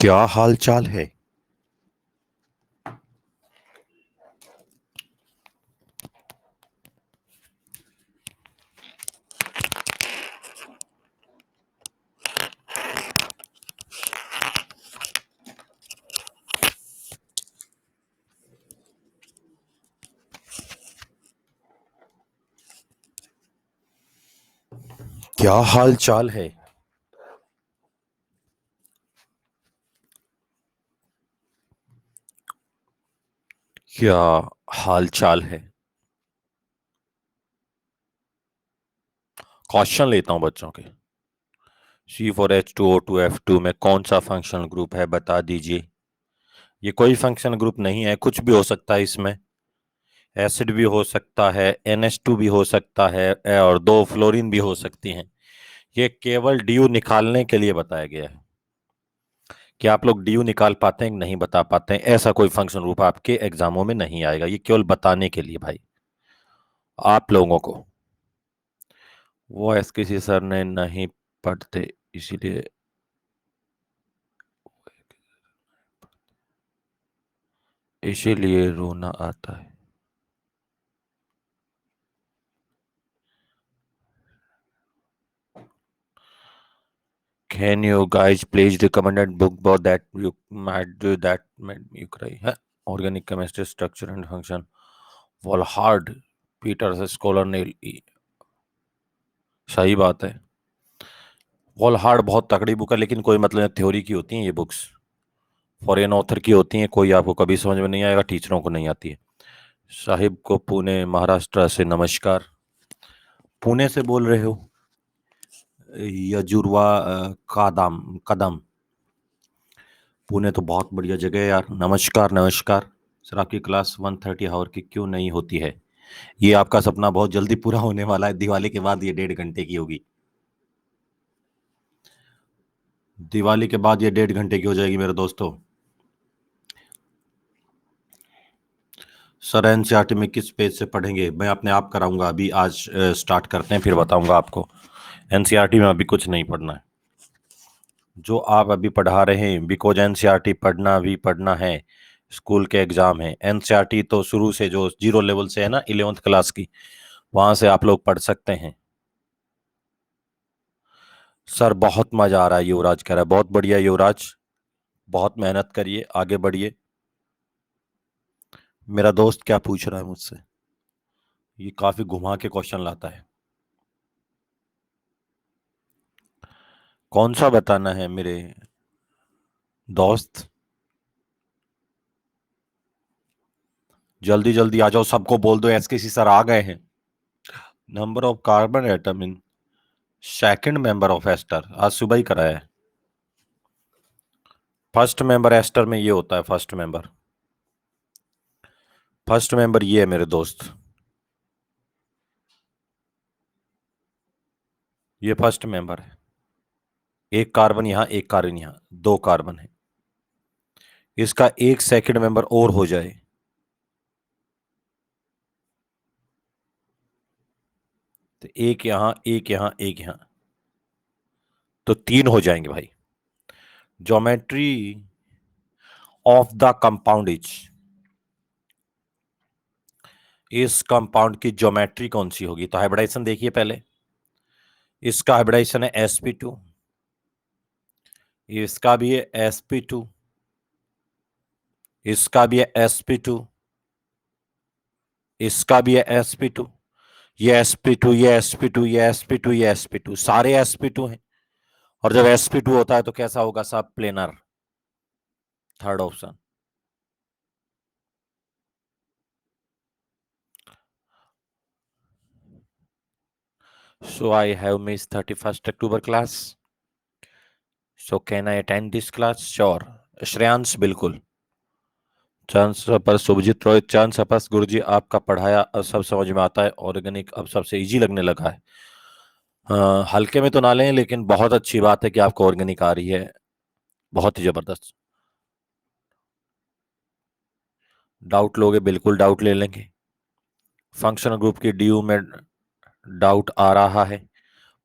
क्या हाल चाल है। क्या हाल चाल है। क्या हाल चाल है। क्वेश्चन लेता हूं बच्चों के। C4H2O2F2 में कौन सा फंक्शनल ग्रुप है बता दीजिए। ये कोई फंक्शनल ग्रुप नहीं है, कुछ भी हो सकता है इसमें। एसिड भी हो सकता है, NH2 भी हो सकता है, और दो फ्लोरीन भी हो सकती हैं। ये केवल DU निकालने के लिए बताया गया है कि आप लोग DU निकाल पाते हैं कि नहीं बता पाते हैं। ऐसा कोई फंक्शनल ग्रुप आपके एग्जामों में नहीं आएगा, ये केवल बताने के लिए भाई आप लोगों को। वो एस किसी सर ने नहीं पढ़ते इसीलिए इसीलिए रोना आता है। Can you guys please recommended book about that you might do that made you cry है? Organic chemistry structure and function Walhard Peters scholar ने सही बात है। वॉलहार्ड बहुत तगड़ी बुक है, लेकिन कोई मतलब थ्योरी की होती हैं ये बुक्स, फॉरेन ऑथर की होती हैं। कोई आपको कभी समझ में नहीं आएगा, टीचरों को नहीं आती है। साहिब को पुणे महाराष्ट्र से नमस्कार। पुणे से बोल रहे हो? यजुर्वा कादम कदम। पुणे तो बहुत बढ़िया जगह है यार। नमस्कार नमस्कार। सर आपकी क्लास 1:30 आवर की क्यों नहीं होती है? ये आपका सपना बहुत जल्दी पूरा होने वाला है, दिवाली के बाद ये 1.5 घंटे की होगी। दिवाली के बाद ये 1.5 घंटे की हो जाएगी मेरे दोस्तों। सर एनसीईआरटी में किस पेज से पढ़ेंगे? मैं अपने आप कराऊंगा, अभी आज स्टार्ट करते हैं फिर बताऊंगा आपको। एनसीईआरटी में अभी कुछ नहीं पढ़ना है जो आप अभी पढ़ा रहे हैं, बिकॉज एनसीईआरटी पढ़ना भी पढ़ना है। स्कूल के एग्जाम है। एनसीईआरटी तो शुरू से जो 0 लेवल से है ना, 11th क्लास की, वहां से आप लोग पढ़ सकते हैं। सर बहुत मजा आ रहा है, युवराज कह रहा है। बहुत बढ़िया युवराज, बहुत मेहनत करिए, आगे बढ़िए। मेरा दोस्त क्या पूछ रहा है मुझसे? ये काफी घुमा के क्वेश्चन लाता है। कौन सा बताना है मेरे दोस्त? जल्दी जल्दी आ जाओ, सबको बोल दो एसकेसी सर आ गए हैं। Number of carbon atom in second member of ester, आज सुबह ही कराया है। फर्स्ट मेंबर एस्टर में ये होता है। फर्स्ट मेंबर ये है मेरे दोस्त। ये फर्स्ट मेंबर है। एक कार्बन यहां, एक कार्बन यहां, 2 कार्बन है। इसका एक सेकंड मेंबर और हो जाए तो एक यहां, एक यहां, एक यहां, तो 3 हो जाएंगे भाई। ज्योमेट्री ऑफ द कंपाउंड इस कंपाउंड की ज्योमेट्री कौन सी होगी? तो हाइब्रिडाइजेशन देखिए पहले। इसका हाइब्रिडाइजेशन है sp2, इसका भी है sp2, इसका भी है sp2, इसका भी है sp2, ये sp2, ये sp2, ये sp2, ये sp2, सारे sp2 हैं। और जब sp2 होता है तो कैसा होगा साहब? Planar. Third option. So I have miss 31st October class, so can I attend this class? Sure. Shreyansh बिल्कुल। चंद सपस शुभजीत रोहित। चंद सपस गुरुजी आपका पढ़ाया अब सब समझ में आता है। ऑर्गेनिक अब सबसे इजी लगने लगा है। हल्के में तो ना लें, लेकिन बहुत अच्छी बात है कि आपको ऑर्गेनिक आ रही है। बहुत ही जबरदस्त। डाउट लोगे? बिल्कुल डाउट ले लेंगे। फंक्शनल ग्रुप की DU में डाउट आ रहा है।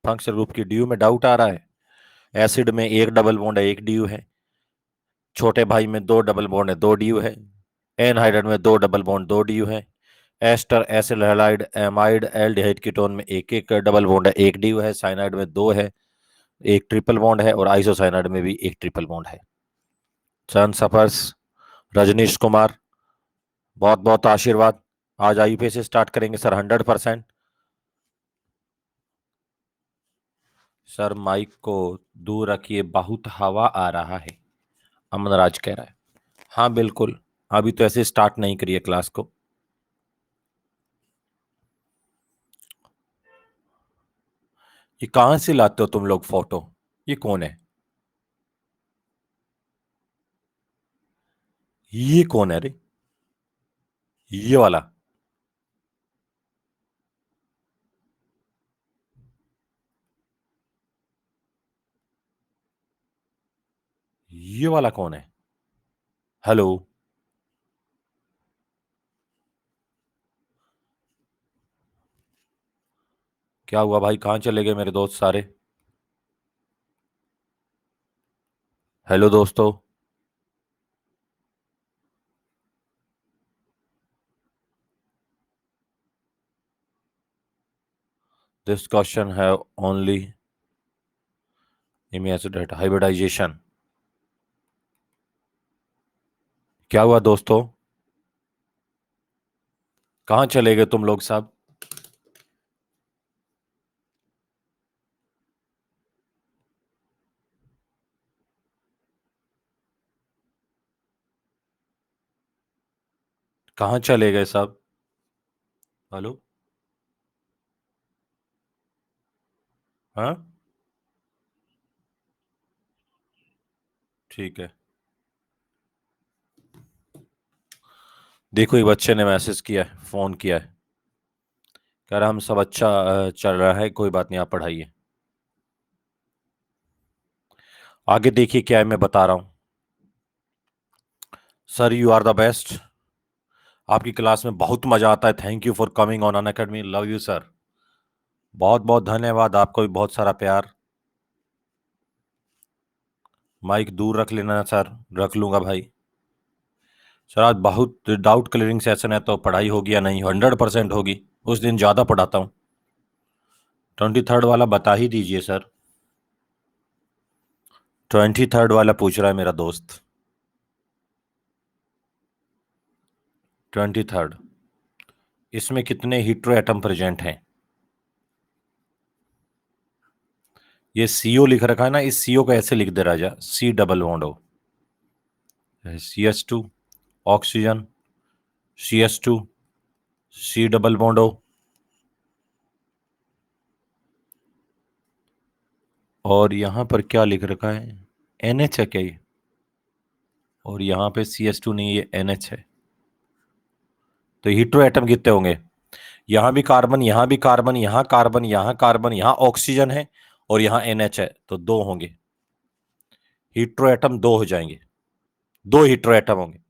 फंक्शनल ग्रुप की DU में डाउट आ रहा है। एसिड में एक डबल बॉन्ड है, एक DU है। छोटे भाई में 2 डबल बॉन्ड है, 2 डी है। एनहाइड्राइड में 2 डबल बॉन्ड, 2 डी है। Ester, acyl halide, amide, aldehyde ketone में एक एक डबल बॉन्ड है, एक डी है। साइनाइड में 2 है, एक ट्रिपल बॉन्ड है। और आइसोसाइनाइड में भी एक ट्रिपल बॉन्ड है। सन सफर्स रजनीश कुमार, बहुत बहुत आशीर्वाद। आज आईपीए से स्टार्ट करेंगे सर, 100%। सर माइक को दूर रखिए, बहुत हवा आ रहा है, अमन राज कह रहा है। हाँ बिल्कुल, अभी तो ऐसे स्टार्ट नहीं करिए क्लास को। ये कहाँ से लाते हो तुम लोग फोटो? ये कौन है? ये कौन है रे? ये वाला? ये वाला कौन है? हेलो? क्या हुआ भाई, कहाँ चले गए मेरे दोस्त सारे? हेलो दोस्तों। दिस क्वेश्चन है ओनली इमेज हाइब्रिडाइजेशन। क्या हुआ दोस्तों, कहाँ चले गए तुम लोग सब? कहाँ चले गए सब? हेलो? हाँ, ठीक है। देखो एक बच्चे ने मैसेज किया है, फोन किया है, कह रहा हम सब अच्छा चल रहा है, कोई बात नहीं, आप पढ़ाइए। आगे देखिए क्या है, मैं बता रहा हूं। Sir you are the best, आपकी क्लास में बहुत मजा आता है। Thank you for coming on Unacademy, love you sir. बहुत बहुत धन्यवाद, आपको भी बहुत सारा प्यार। माइक दूर रख लेना सर। रख लूंगा भाई। सर आज बहुत डाउट क्लियरिंग सेशन है, तो पढ़ाई होगी या नहीं? 100% होगी, उस दिन ज्यादा पढ़ाता हूँ। 23rd वाला बता ही दीजिए सर। 23rd वाला पूछ रहा है मेरा दोस्त। 23rd, इसमें कितने हीट्रो एटम प्रेजेंट हैं? ये सीओ लिख रखा है ना, इस सीओ को ऐसे लिख दे राजा, C double bond O, CS2, oxygen, CS2, C double bond O. और यहां पर क्या लिख रखा है? NH है क्या ये? और यहां पे CS2 नहीं, ये NH है। तो हीट्रो एटम कितने होंगे? यहां भी कार्बन, यहां भी कार्बन, यहां कार्बन, यहां कार्बन, यहां ऑक्सीजन है, और यहां NH है, तो 2 होंगे। हीट्रो एटम 2 हो जाएंगे, 2 हीट्रो एटम होंगे।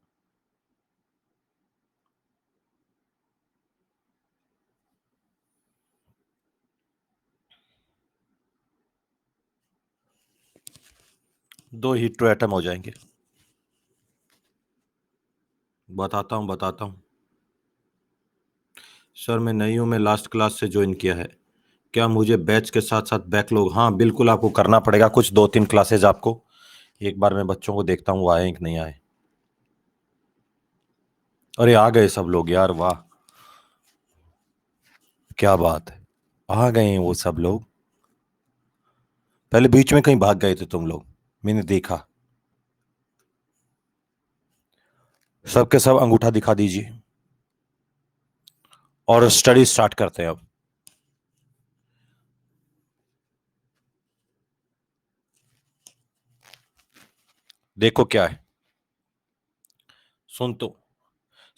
दो हीट्रो एटम हो जाएंगे। बताता हूं, बताता हूं। सर मैं नई हूं, मैं लास्ट क्लास से ज्वाइन किया है। क्या मुझे बैच के साथ साथ बैकलॉग? हाँ बिल्कुल, आपको करना पड़ेगा कुछ 2-3 क्लासेज आपको। एक बार मैं बच्चों को देखता हूँ वो आए कि नहीं आए। अरे आ गए सब लोग यार, वाह, क्या बात है, आ गए हैं वो सब लोग। पहले बीच में कहीं भाग गए थे तुम लोग, मैंने देखा। सबके सब अंगूठा दिखा दीजिए, और स्टडी स्टार्ट करते हैं अब। देखो क्या है, सुन तो।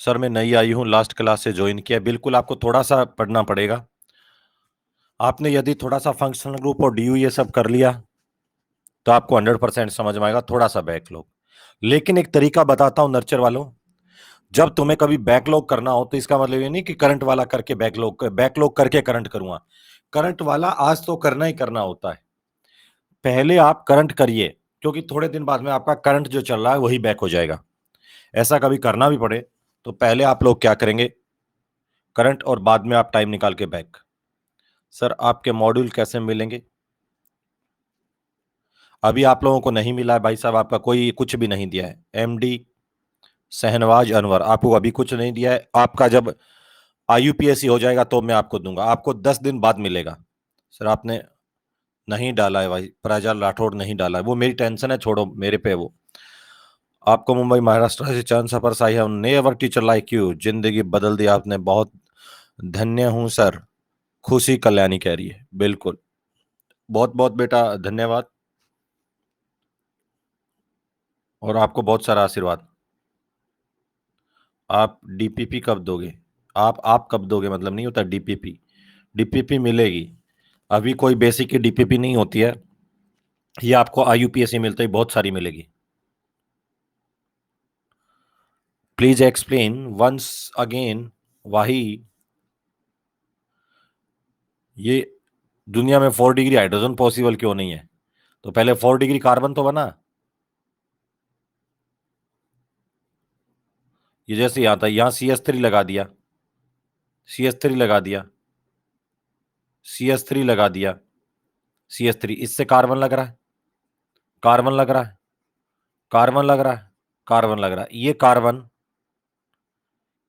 सर मैं नई आई हूं, लास्ट क्लास से ज्वाइन किया। बिल्कुल आपको थोड़ा सा पढ़ना पड़ेगा। आपने यदि थोड़ा सा फंक्शनल ग्रुप और DU ये सब कर लिया, तो आपको 100% समझ में आएगा। थोड़ा सा बैकलॉग, लेकिन एक तरीका बताता हूं नर्चर वालों। जब तुम्हें कभी बैकलॉग करना हो, तो इसका मतलब ये नहीं कि करंट वाला करके बैकलॉग, बैकलॉग करके करंट करूंगा। करंट वाला आज तो करना ही करना होता है। पहले आप करंट करिए, क्योंकि थोड़े दिन बाद में आपका करंट जो चल रहा है वही बैक हो जाएगा। ऐसा कभी करना भी पड़े तो पहले आप लोग क्या करेंगे, करंट, और बाद में आप टाइम निकाल के बैक। सर आपके मॉड्यूल कैसे मिलेंगे? अभी आप लोगों को नहीं मिला है भाई साहब, आपका कोई कुछ भी नहीं दिया है। एमडी शहनवाज अनवर आपको अभी कुछ नहीं दिया है, आपका जब आईयूपीएससी हो जाएगा तो मैं आपको दूंगा, आपको 10 दिन बाद मिलेगा। सर आपने नहीं डाला है भाई, प्रज्वल राठौड़ नहीं डाला है, वो मेरी टेंशन है, छोड़ो मेरे पे वो। आपको मुंबई महाराष्ट्र से चंद सफर आई है, नेवर टीचर लाइक यू, जिंदगी बदल दी आपने, बहुत धन्य हूं सर। खुशी कल्याणी कह रही है, बिल्कुल, बहुत बहुत बेटा धन्यवाद, और आपको बहुत सारा आशीर्वाद। आप डीपीपी कब दोगे? आप कब दोगे मतलब नहीं होता डीपीपी। डीपीपी मिलेगी, अभी कोई बेसिक की डीपीपी नहीं होती है, ये आपको आईयूपीएससी मिलता ही बहुत सारी मिलेगी। प्लीज एक्सप्लेन वंस अगेन वाही ये दुनिया में 4 डिग्री हाइड्रोजन पॉसिबल क्यों नहीं है? तो पहले 4 डिग्री कार्बन तो बना। ये जैसे यहां था, यहां CS3 लगा दिया, CS3 लगा दिया, CS3 लगा दिया, CS3, इससे कार्बन लग रहा है, कार्बन लग रहा है, कार्बन लग रहा है, कार्बन लग रहा है, ये कार्बन,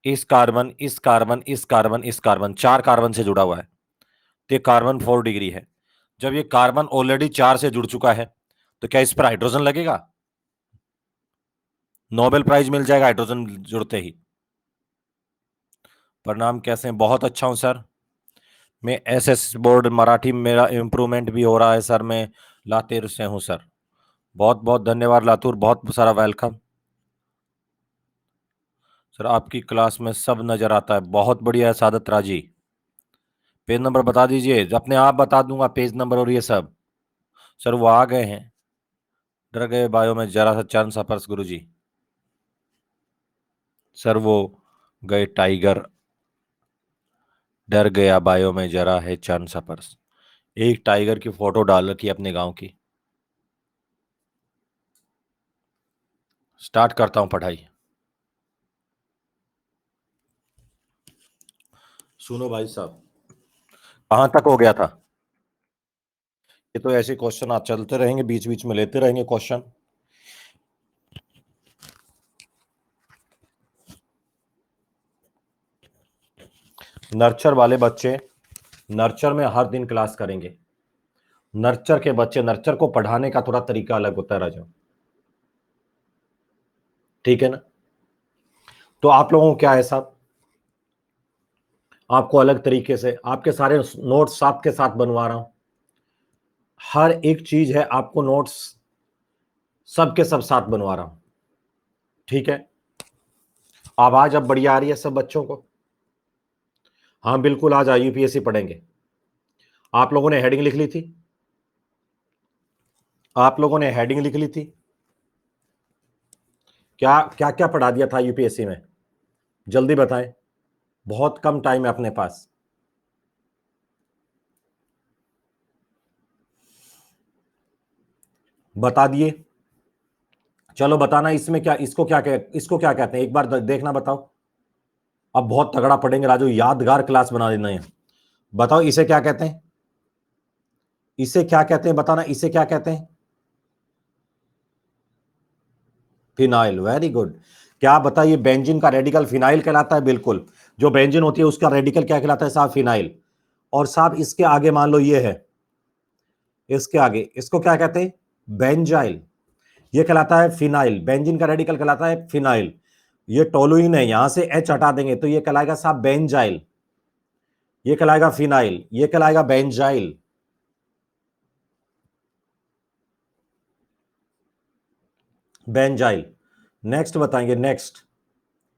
इस कार्बन, इस कार्बन, इस कार्बन, इस कार्बन, 4 कार्बन से जुड़ा हुआ है, तो ये कार्बन 4 डिग्री है। जब ये कार्बन ऑलरेडी 4 से जुड़ चुका है तो क्या इस पर हाइड्रोजन लगेगा? नोबेल प्राइज मिल जाएगा हाइड्रोजन जुड़ते ही। प्रणाम, कैसे हैं? बहुत अच्छा हूं सर, मैं एसएस बोर्ड मराठी में मेरा इम्प्रूवमेंट भी हो रहा है सर, मैं लातेर से हूं सर। बहुत बहुत धन्यवाद लातूर, बहुत सारा वेलकम सर। आपकी क्लास में सब नजर आता है, बहुत बढ़िया है सादत राजी। पेज नंबर बता दीजिए, अपने आप बता दूंगा पेज नंबर और ये सब। सर वो आ गए हैं, डर गए बायो में जरा सा चरण सफर्स गुरु जी। सर वो गए टाइगर, डर गया बायो में जरा है चरण सफर्स। एक टाइगर की फोटो डाल रखी है अपने गांव की। स्टार्ट करता हूं पढ़ाई। सुनो भाई साहब, कहां तक हो गया था? ये तो ऐसे क्वेश्चन आप चलते रहेंगे, बीच बीच में लेते रहेंगे क्वेश्चन। नर्चर वाले बच्चे नर्चर में हर दिन क्लास करेंगे। नर्चर के बच्चे, नर्चर को पढ़ाने का थोड़ा तरीका अलग होता है राजा, ठीक है ना? तो आप लोगों को क्या है साहब, आपको अलग तरीके से आपके सारे नोट्स आपके साथ बनवा रहा हूं, हर एक चीज है आपको नोट्स सबके सब साथ बनवा रहा हूं, ठीक है? आवाज अब बढ़िया आ रही है सब बच्चों को? हाँ बिल्कुल, आज यूपीएससी पढ़ेंगे। आप लोगों ने हेडिंग लिख ली थी? आप लोगों ने हेडिंग लिख ली थी? क्या क्या क्या पढ़ा दिया था यूपीएससी में, जल्दी बताएं, बहुत कम टाइम है अपने पास। बता दिए? चलो बताना इसमें क्या, इसको क्या कहते हैं, एक बार देखना बताओ। अब बहुत तगड़ा पढ़ेंगे राजू, यादगार क्लास बना देना है। बताओ इसे क्या कहते हैं, इसे क्या कहते हैं, बताना इसे क्या कहते हैं। Phenyl, very good. क्या बताइए, बेंजीन का रेडिकल फिनाइल कहलाता है? बिल्कुल, जो बेंजीन होती है उसका रेडिकल क्या कहलाता है साहब? फिनाइल। और साहब इसके आगे मान लो ये है, इसके आगे इसको क्या कहते हैं? बेंजाइल। ये कहलाता है फिनाइल, बेंजीन का रेडिकल कहलाता है फिनाइल। ये टोलुइन है, यहां से एच हटा देंगे तो ये कहलाएगा साहब बेंजाइल, ये कहलाएगा फिनाइल, ये कहलाएगा बेंजाइल। बेंजाइल। नेक्स्ट बताएंगे, नेक्स्ट।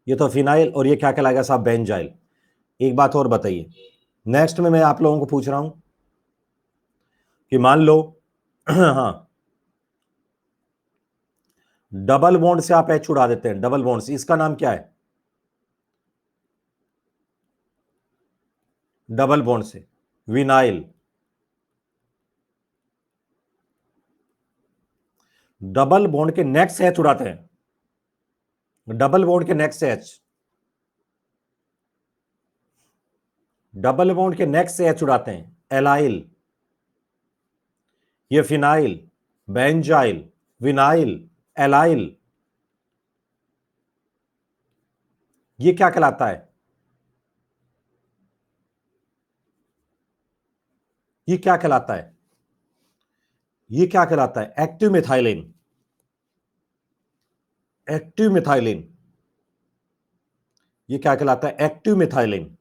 ये तो फिनाइल, और ये क्या कहलाएगा साहब? बेंजाइल। एक बात और बताइए, नेक्स्ट में मैं आप लोगों को पूछ रहा हूं कि मान लो हाँ, डबल बॉन्ड से आप एच उड़ा देते हैं, डबल बॉन्ड से, इसका नाम क्या है? डबल बॉन्ड से विनाइल। डबल बॉन्ड के नेक्स्ट एच उड़ाते हैं, डबल बॉन्ड के नेक्स्ट एच, डबल बॉन्ड के नेक्स्ट एच उड़ाते हैं। एलाइल, ये फिनाइल, बेंजाइल, विनाइल, एलाइल, ये क्या कहलाता है? ये क्या कहलाता है? ये क्या कहलाता है? एक्टिव मिथाइलिन, एक्टिव मिथाइलिन, ये क्या कहलाता है? एक्टिव मिथाइलिन,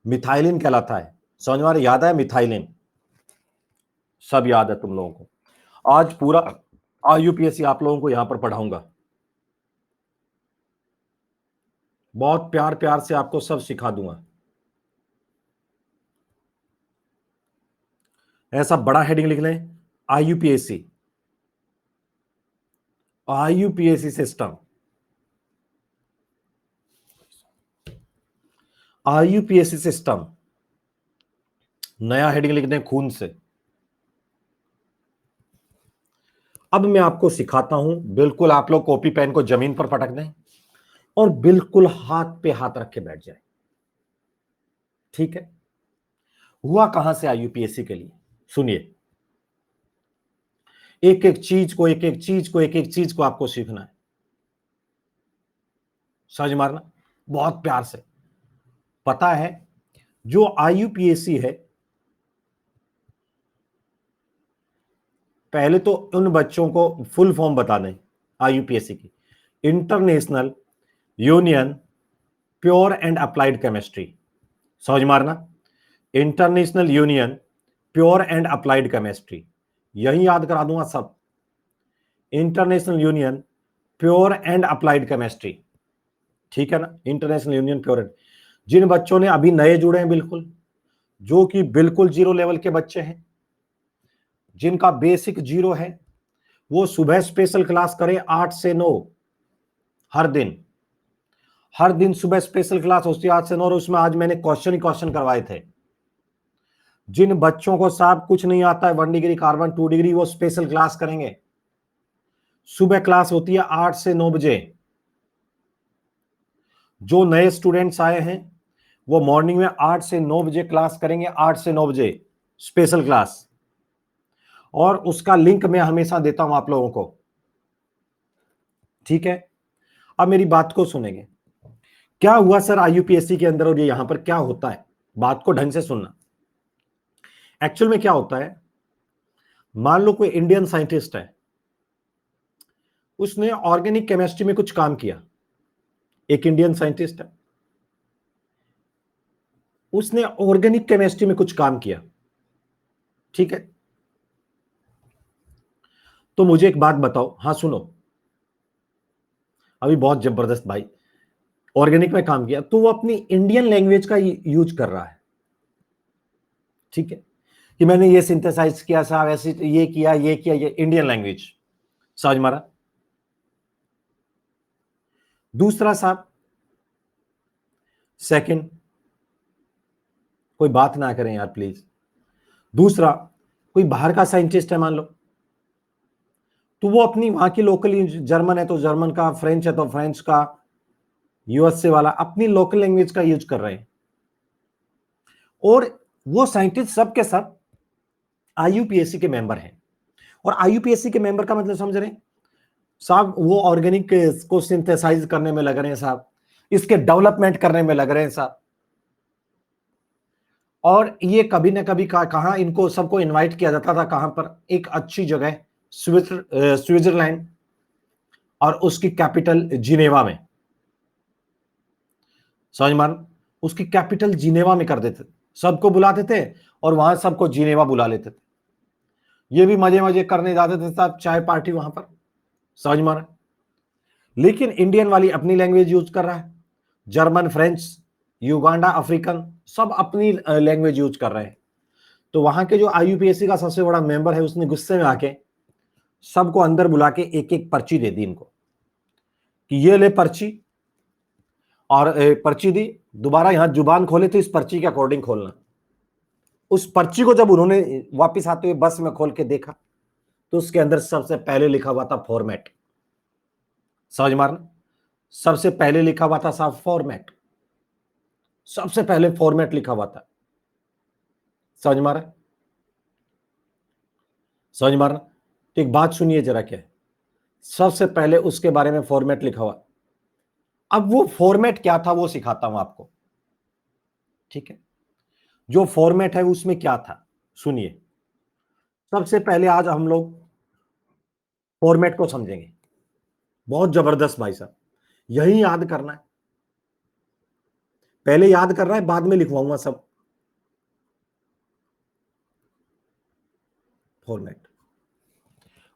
मिथाइलिन कहलाता है। समझ में आ रहा है? याद है मिथाइलिन? सब याद है तुम लोगों को? आज पूरा आईयूपीएससी आप लोगों को यहां पर पढ़ाऊंगा, बहुत प्यार प्यार से आपको सब सिखा दूंगा। ऐसा बड़ा हेडिंग लिख लें, आईयूपीएससी, आईयूपीएससी सिस्टम, आईयूपीएससी सिस्टम, नया हेडिंग लिख दें, खून से। अब मैं आपको सिखाता हूं, बिल्कुल आप लोग कॉपी पेन को जमीन पर पटक दें और बिल्कुल हाथ पे हाथ रख के बैठ जाए। ठीक है? हुआ कहां से आईयूपीएससी के लिए? सुनिए, एक एक चीज को, एक एक चीज को, एक एक चीज को आपको सीखना है। समझ मारना बहुत प्यार से। पता है, जो आईयूपीएससी है, पहले तो उन बच्चों को फुल फॉर्म बता दें आईयूपीएससी की। International union pure and applied chemistry. समझ मारना, international union pure and applied chemistry, यही याद करा दूंगा सब। International union pure and applied chemistry, ठीक है ना? इंटरनेशनल यूनियन प्योर एंड, जिन बच्चों ने अभी नए जुड़े हैं, बिल्कुल जो कि बिल्कुल जीरो लेवल के बच्चे हैं, जिनका बेसिक जीरो है, वो सुबह स्पेशल क्लास करें 8 से 9 हर दिन। हर दिन सुबह स्पेशल क्लास होती है 8 से 9, और उसमें आज मैंने क्वेश्चन ही क्वेश्चन करवाए थे। जिन बच्चों को साहब कुछ नहीं आता है, 1 डिग्री कार्बन 2 डिग्री, वो स्पेशल क्लास करेंगे। सुबह क्लास होती है 8 से 9 बजे। जो नए स्टूडेंट्स आए हैं वो मॉर्निंग में 8 से 9 बजे क्लास करेंगे, 8 से 9 बजे स्पेशल क्लास, और उसका लिंक मैं हमेशा देता हूं आप लोगों को। ठीक है? अब मेरी बात को सुनेंगे। क्या हुआ सर आईयूपीएससी के अंदर, और ये यहां पर क्या होता है, बात को ढंग से सुनना। एक्चुअल में क्या होता है, मान लो कोई इंडियन साइंटिस्ट है, उसने ऑर्गेनिक केमिस्ट्री में कुछ काम किया। एक इंडियन साइंटिस्ट है, उसने ऑर्गेनिक केमिस्ट्री में कुछ काम किया। ठीक है? तो मुझे एक बात बताओ, हां सुनो, अभी बहुत जबरदस्त भाई, ऑर्गेनिक में काम किया, तो वो अपनी इंडियन लैंग्वेज का यूज कर रहा है। ठीक है? कि मैंने ये सिंथेसाइज किया साहब, ऐसे ये किया, ये किया, ये इंडियन लैंग्वेज। समझ मारा? दूसरा साहब, सेकंड, कोई बात ना करें यार प्लीज। दूसरा, कोई बाहर का साइंटिस्ट है मान लो, तो वो अपनी वहां की लोकल, जर्मन है तो जर्मन का, फ्रेंच है तो फ्रेंच का, यूएसए वाला अपनी लोकल लैंग्वेज का यूज कर रहे हैं। और वो साइंटिस्ट सब के सब आईयूपीएससी के मेंबर हैं। और आईयूपीएससी के मेंबर का मतलब समझ रहे हैं साहब, वो ऑर्गेनिक को सिंथेसाइज करने में लग रहे हैं साहब, इसके डेवलपमेंट करने में लग रहे हैं साहब। और ये कभी ना कभी कहां इनको सबको इनवाइट किया जाता था, कहां पर? एक अच्छी जगह, स्विट्जरलैंड, और उसकी कैपिटल जिनेवा में। समझ मान, उसकी कैपिटल जिनेवा में कर देते थे, सबको बुलाते थे और वहां सबको जिनेवा बुला लेते थे। ये भी मजे मजे करने जाते थे साहब, चाय पार्टी वहां पर। समझ माना? लेकिन इंडियन वाली अपनी लैंग्वेज यूज कर रहा है, जर्मन, फ्रेंच, युगांडा, अफ्रीकन, सब अपनी लैंग्वेज यूज कर रहे हैं। तो वहां के जो आईयूपीएससी का सबसे बड़ा मेंबर है, उसने गुस्से में आके सबको अंदर बुला के एक एक पर्ची दे दी इनको, कि ये ले पर्ची, और पर्ची दी, दोबारा यहां जुबान खोले तो इस पर्ची के अकॉर्डिंग खोलना। उस पर्ची को जब उन्होंने वापिस आते हुए बस में खोल के देखा, तो उसके अंदर सबसे पहले लिखा हुआ था फॉर्मेट। समझ मारना, सबसे पहले लिखा हुआ था साहब फॉर्मेट, सबसे पहले फॉर्मेट लिखा हुआ था। समझ मारा, समझ मारना। तो एक बात सुनिए जरा, क्या है सबसे पहले उसके बारे में फॉर्मेट लिखा हुआ। अब वो फॉर्मेट क्या था वो सिखाता हूं आपको, ठीक है। जो फॉर्मेट है उसमें क्या था सुनिए। सबसे पहले आज हम लोग फॉर्मेट को समझेंगे, बहुत जबरदस्त भाई साहब, यही याद करना है, पहले याद करना है, बाद में लिखवाऊंगा सब। फॉर्मेट,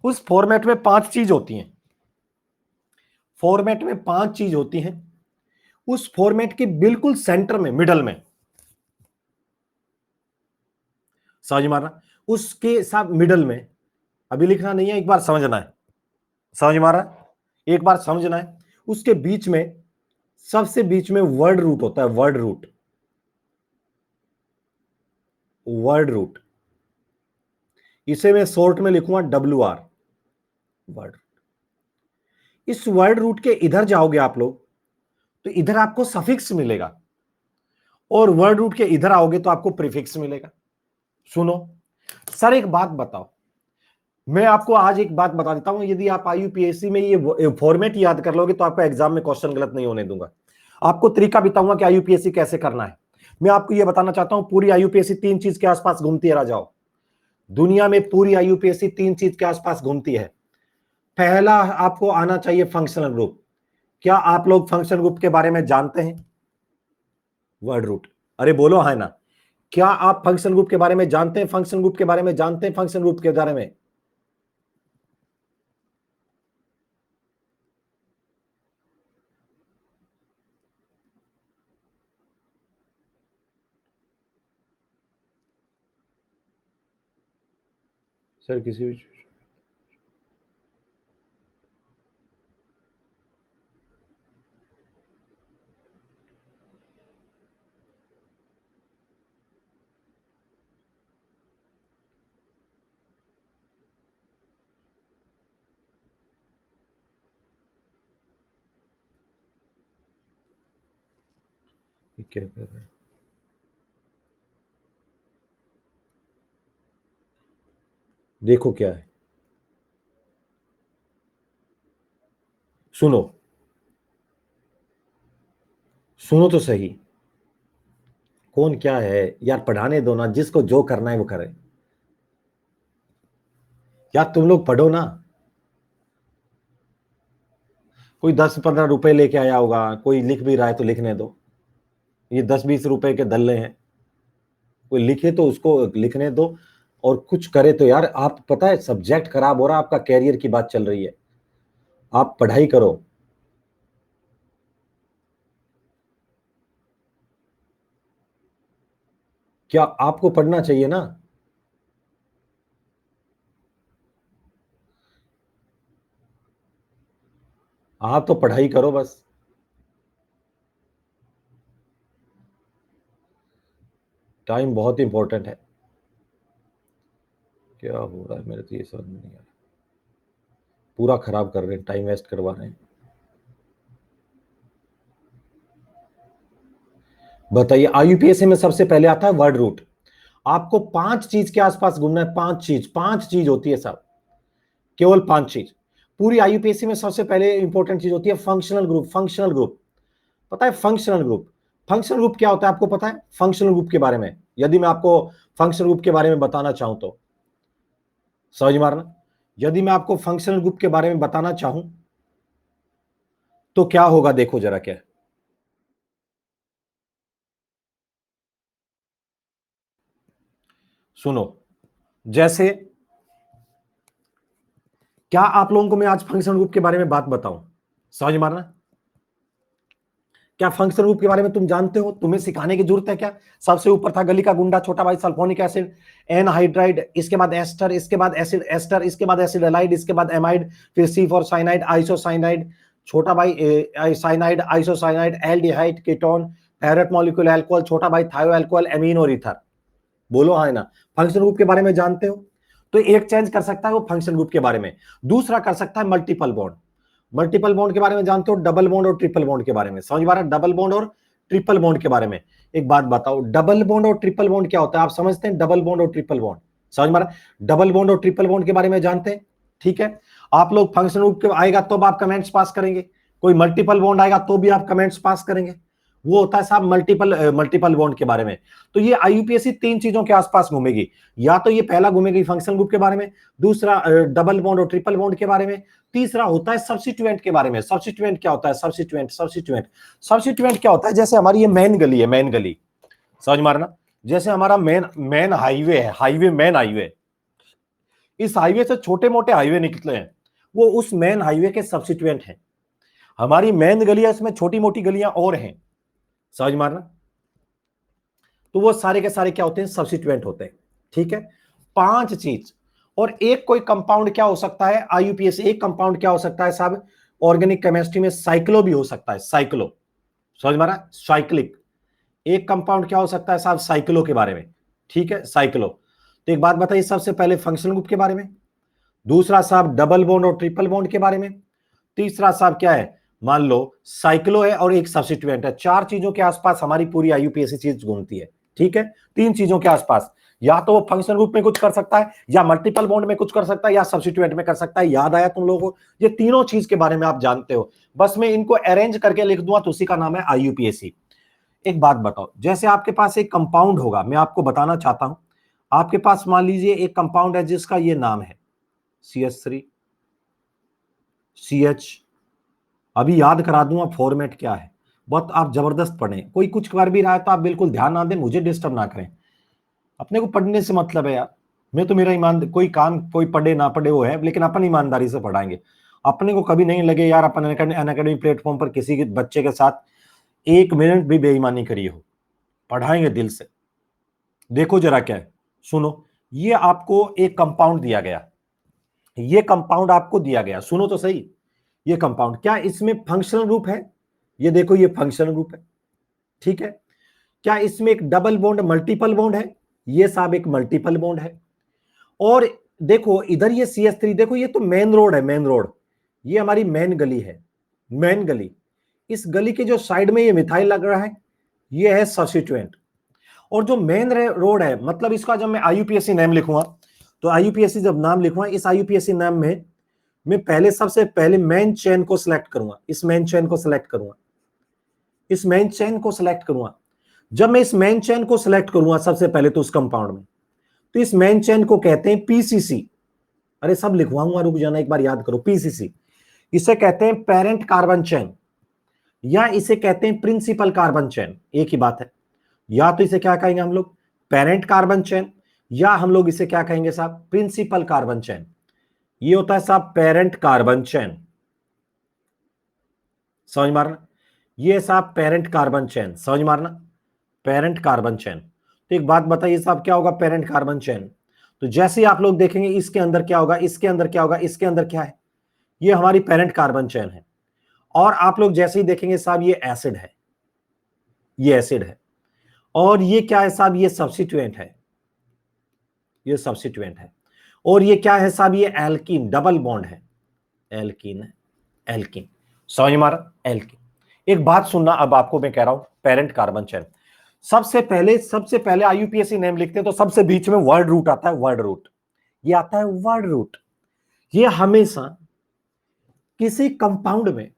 उस फॉर्मेट में 5 चीज होती हैं, फॉर्मेट में 5 चीज होती हैं। उस फॉर्मेट के बिल्कुल सेंटर में, मिडल में, समझ मारना, उसके साथ मिडल में, अभी लिखना नहीं है, एक बार समझना है, समझ मारा, एक बार समझना है। उसके बीच में, सबसे बीच में वर्ड रूट होता है, वर्ड रूट, वर्ड रूट, इसे मैं शॉर्ट में लिखूंगा WR, वर्ड। इस वर्ड रूट के इधर जाओगे आप लोग तो इधर आपको सफिक्स मिलेगा, और वर्ड रूट के इधर आओगे तो आपको प्रीफिक्स मिलेगा। सुनो सर, एक बात बताओ, मैं आपको आज एक बात बता देता हूं, यदि आप IUPAC में ये फॉर्मेट याद कर लोगे तो आपका एग्जाम में क्वेश्चन गलत नहीं होने दूंगा। आपको तरीका बताऊंगा कि IUPAC कैसे करना है। मैं आपको यह बताना चाहता हूं, पूरी IUPAC 3 चीज के आसपास घूमती है राजाओ, दुनिया में पूरी IUPAC 3 चीज के आसपास घूमती है। पहला, आपको आना चाहिए फंक्शनल ग्रुप। क्या आप लोग फंक्शनल ग्रुप के बारे में जानते हैं? वर्ड रूट, अरे बोलो है ना, क्या आप फंक्शनल ग्रुप के बारे में जानते हैं? फंक्शनल ग्रुप के बारे में जानते हैं? फंक्शनल ग्रुप के बारे में सर किसी भी क्या कर रहे हैं, देखो क्या है, सुनो, सुनो तो सही, कौन क्या है यार, पढ़ाने दो ना, जिसको जो करना है वो करे यार, तुम लोग पढ़ो ना। कोई 10-15 रुपए लेके आया होगा, कोई लिख भी रहा है तो लिखने दो, ये 10-20 रुपए के दल्ले हैं, कोई लिखे तो उसको लिखने दो, और कुछ करे तो यार। आप पता है सब्जेक्ट खराब हो रहा, आपका कैरियर की बात चल रही है, आप पढ़ाई करो। क्या आपको पढ़ना चाहिए ना, आप तो पढ़ाई करो बस। टाइम बहुत इंपॉर्टेंट है। क्या हो रहा है मेरे तो ये समझ में नहीं आ रहा, पूरा खराब कर रहे हैं, टाइम वेस्ट करवा रहे हैं। बताइए, IUPAC में सबसे पहले आता है वर्ड रूट। आपको 5 चीज के आसपास घूमना है, 5 चीज होती है साहब, केवल 5 चीज। पूरी IUPAC में सबसे पहले इंपॉर्टेंट चीज होती है फंक्शनल ग्रुप। फंक्शनल ग्रुप पता है? फंक्शनल ग्रुप, फंक्शनल ग्रुप क्या होता है आपको पता है? फंक्शनल ग्रुप के बारे में यदि मैं आपको फंक्शनल ग्रुप के बारे में बताना चाहूं तो समझ मारना, यदि मैं आपको फंक्शनल ग्रुप के बारे में बताना चाहूं तो क्या होगा, देखो जरा क्या। सुनो, जैसे क्या आप लोगों को मैं आज फंक्शनल ग्रुप के बारे में बात बताऊं, समझ मारना, क्या फंक्शनल ग्रुप के बारे में तुम जानते हो? तुम्हें सिखाने की जरूरत है क्या? सबसे ऊपर था गली का गुंडा, छोटा भाई सल्फोनिक एसिड, एनहाइड्राइड, इसके बाद एस्टर, इसके बाद एसिड एस्टर, इसके बाद एसिड एलाइड, इसके बाद एमाइड, फिर सी फॉर साइनाइड, आइसोसाइनाइड, छोटा भाई cyanide, isocyanide, aldehyde, ketone, parrot molecule alcohol, छोटा भाई थायो अल्कोहल, एमीन और ईथर। बोलो हाँ ना, फंक्शनल ग्रुप के बारे में जानते हो? तो एक चेंज कर सकता है वो फंक्शन ग्रुप के बारे में। दूसरा कर सकता है मल्टीपल बॉन्ड। मल्टीपल बॉन्ड के बारे में जानते हो, डबल बॉन्ड और ट्रिपल बॉन्ड के बारे में समझ पा रहे, डबल बॉन्ड और ट्रिपल बॉन्ड के बारे में। एक बात बताओ, डबल बॉन्ड और ट्रिपल बॉन्ड क्या होता है? आप समझते हैं डबल बॉन्ड और ट्रिपल बॉन्ड? समझ पा रहे, डबल बॉन्ड और ट्रिपल बॉन्ड के बारे में जानते हैं? ठीक है, आप लोग फंक्शन ग्रुप के आएगा तो आप कमेंट्स पास करेंगे, कोई मल्टीपल बॉन्ड आएगा तो भी आप कमेंट्स पास करेंगे। वो होता है साहब मल्टीपल बॉन्ड के बारे में। तो ये आईयूपीएससी तीन चीजों के आसपास घूमेगी, या तो ये पहला घूमेगी फंक्शन ग्रुप के बारे में, दूसरा डबल बॉन्ड और ट्रिपल बॉन्ड के बारे में, तीसरा होता है सब्स्टिट्यूएंट के बारे में। सब्स्टिट्यूएंट क्या होता है? सब्स्टिट्यूएंट क्या होता है? जैसे हमारी ये मेन गली है, मेन गली समझ मारना, जैसे हमारा मेन हाईवे है, हाईवे मेन हाईवे, इस हाईवे से छोटे मोटे हाईवे निकले हैं, वो उस मेन हाईवे के सब्स्टिट्यूएंट हैं। हमारी मेन गली है, इसमें छोटी मोटी गलियां और हैं, समझ मारना, तो वो सारे के सारे क्या होते हैं? सब्स्टिट्यूएंट होते हैं। ठीक है, पांच चीज। और एक कोई कंपाउंड क्या हो सकता है आईयूपीएस? एक कंपाउंड क्या हो सकता है साहब? ऑर्गेनिक केमिस्ट्री में साइक्लो भी हो सकता है, साइक्लो, समझ मारा, साइक्लिक। एक कंपाउंड क्या हो सकता है साहब? साइक्लो के बारे में। ठीक है, साइक्लो। तो एक बात बताइए, सबसे पहले फंक्शनल ग्रुप के बारे में, दूसरा साहब डबल बॉन्ड और ट्रिपल बॉन्ड के बारे में, तीसरा साहब क्या है? मान लो साइक्लो है और एक सब्स्टिट्यूएंट है। चार चीजों के आसपास हमारी पूरी आईयूपीएससी चीज घूमती है। ठीक है, तीन चीजों के आसपास, या तो वो फंक्शन ग्रुप में कुछ कर सकता है, या मल्टीपल बॉन्ड में कुछ कर सकता है, या सब्स्टिट्यूएंट में कर सकता है। याद आया तुम लोगों को? ये तीनों चीज के बारे में आप जानते हो, बस मैं इनको अरेंज करके लिख दूंगा तो उसी का नाम है आईयूपीएससी। एक बात बताओ, जैसे आपके पास एक कंपाउंड होगा, मैं आपको बताना चाहता हूं, आपके पास मान लीजिए एक कंपाउंड है जिसका ये नाम है CH3 CH, अभी याद करा दूंगा फॉर्मेट क्या है, बहुत आप जबरदस्त पढ़ें। कोई कुछ कर भी रहा है तो आप बिल्कुल ध्यान ना दें, मुझे डिस्टर्ब ना करें। अपने को पढ़ने से मतलब है यार, मैं तो मेरा ईमान, कोई काम कोई पढ़े ना पढ़े वो है, लेकिन अपन ईमानदारी से पढ़ाएंगे। अपने को कभी नहीं लगे यार अपन अनअकैडमी प्लेटफॉर्म पर किसी के बच्चे के साथ एक मिनट भी बेईमानी करी हो, पढ़ाएंगे दिल से। देखो जरा क्या है, सुनो, ये आपको एक कंपाउंड दिया गया, ये कंपाउंड आपको दिया गया, सुनो तो सही। ये कंपाउंड क्या इसमें फंक्शनल ग्रुप है? ये देखो ये फंक्शनल ग्रुप है। ठीक है, क्या इसमें एक डबल बॉन्ड मल्टीपल बॉन्ड है? ये साहब एक मल्टीपल बॉन्ड है। और देखो इधर ये CH3, देखो ये तो मेन रोड है, मेन रोड, ये हमारी मेन गली है, मेन गली। इस गली के जो साइड में ये मिथाइल लग रहा है, ये है सब्स्टिट्यूएंट। और जो मेन रोड है, मतलब इसका जब मैं आईयूपीएससी नेम लिखूंगा, तो आईयूपीएससी जब नाम लिखूंगा, इस आईयूपीएससी नाम में मैं पहले सबसे पहले मेन चेन को सिलेक्ट करूंगा, इस मेन चेन को सिलेक्ट करूंगा, इस मेन चेन को सिलेक्ट करूंगा। जब मैं इस मेन चेन को सिलेक्ट करूंगा सबसे पहले तो उस कंपाउंड में, तो इस मेन चेन को कहते हैं पीसीसी। अरे सब लिखवाऊंगा, रुक जाना, एक बार याद करो, पीसीसी। इसे कहते हैं पेरेंट कार्बन चेन, या इसे कहते हैं प्रिंसिपल कार्बन चेन, एक ही बात है। या तो इसे क्या कहेंगे हम लोग? पेरेंट कार्बन चेन, या हम लोग इसे क्या कहेंगे साहब? Principal carbon chain. ये होता है साहब पेरेंट कार्बन चेन, समझ मारना, ये साहब पेरेंट कार्बन चेन, समझ मारना, पेरेंट कार्बन चेन। तो एक बात बताइए साहब, क्या होगा पेरेंट कार्बन चेन? तो जैसे ही आप लोग देखेंगे इसके अंदर क्या होगा, इसके अंदर क्या होगा, इसके अंदर क्या है? ये हमारी पेरेंट कार्बन चेन है। और आप लोग जैसे ही देखेंगे साहब ये एसिड है, ये एसिड है। और ये क्या है साहब? ये सब्स्टिट्यूएंट है, ये सब्स्टिट्यूएंट है। और ये क्या है साहब? ये एल्कीन, डबल बॉन्ड है, एल्कीन है, एल्कीन, समझ मारा, एल्कीन। एक बात सुनना, अब आपको मैं कह रहा हूं पेरेंट कार्बन चेन। सबसे पहले आईयूपीएससी नेम लिखते हैं तो सबसे बीच में वर्ड रूट आता है, वर्ड रूट, ये आता है वर्ड रूट। ये हमेशा किसी कंपाउंड में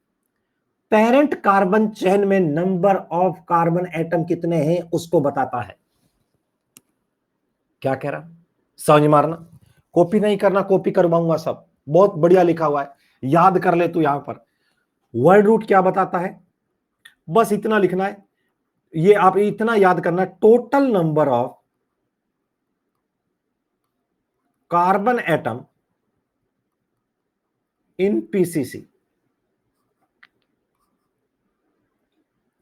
पेरेंट कार्बन चेन में नंबर ऑफ कार्बन एटम कितने हैं उसको बताता है। क्या कह रहा, समझ मारना, कॉपी नहीं करना, कॉपी करवाऊंगा सब, बहुत बढ़िया लिखा हुआ है, याद कर ले तू। यहां पर वर्ड रूट क्या बताता है, बस इतना लिखना है, ये आप इतना याद करना, total number of carbon atom in PCC.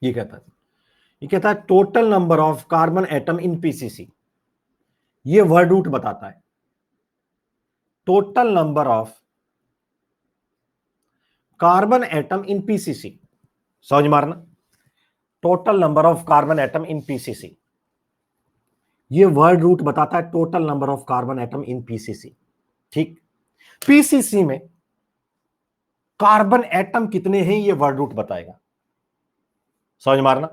ये कहता है total number of carbon atom in PCC. ये वर्ड रूट बताता है total number of carbon atom in PCC, समझ मारना, total number of carbon atom in PCC. ये वर्ड रूट बताता है total number of carbon atom in PCC. ठीक। PCC में कार्बन एटम कितने हैं ये वर्ड रूट बताएगा, समझ मारना।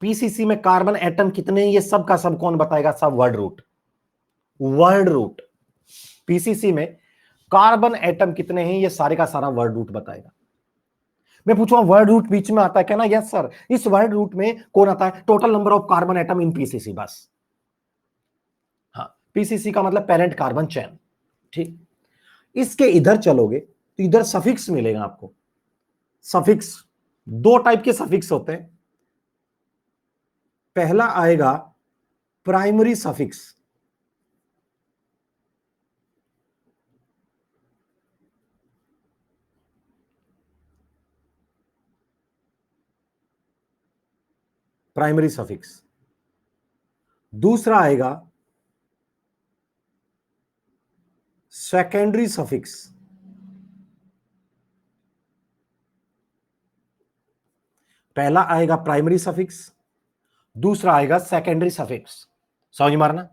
पीसीसी में कार्बन एटम कितने हैं ये सब का सब कौन बताएगा, सब word root. Word root PCC में कार्बन एटम कितने हैं ये सारे का सारा वर्ड रूट बताएगा। मैं पूछूंगा वर्ड रूट बीच में आता है क्या ना, यस सर। इस वर्ड रूट में कौन आता है, total number of carbon atom in PCC, बस। हाँ, पीसीसी का मतलब पेरेंट कार्बन चेन, ठीक। इसके इधर चलोगे तो इधर सफिक्स मिलेगा आपको। सफिक्स, दो टाइप के सफिक्स होते हैं। पहला आएगा प्राइमरी सफिक्स, प्राइमरी सफिक्स। दूसरा आएगा सेकेंडरी सफिक्स। पहला आएगा प्राइमरी सफिक्स, दूसरा आएगा सेकेंडरी सफिक्स। समझ मारना,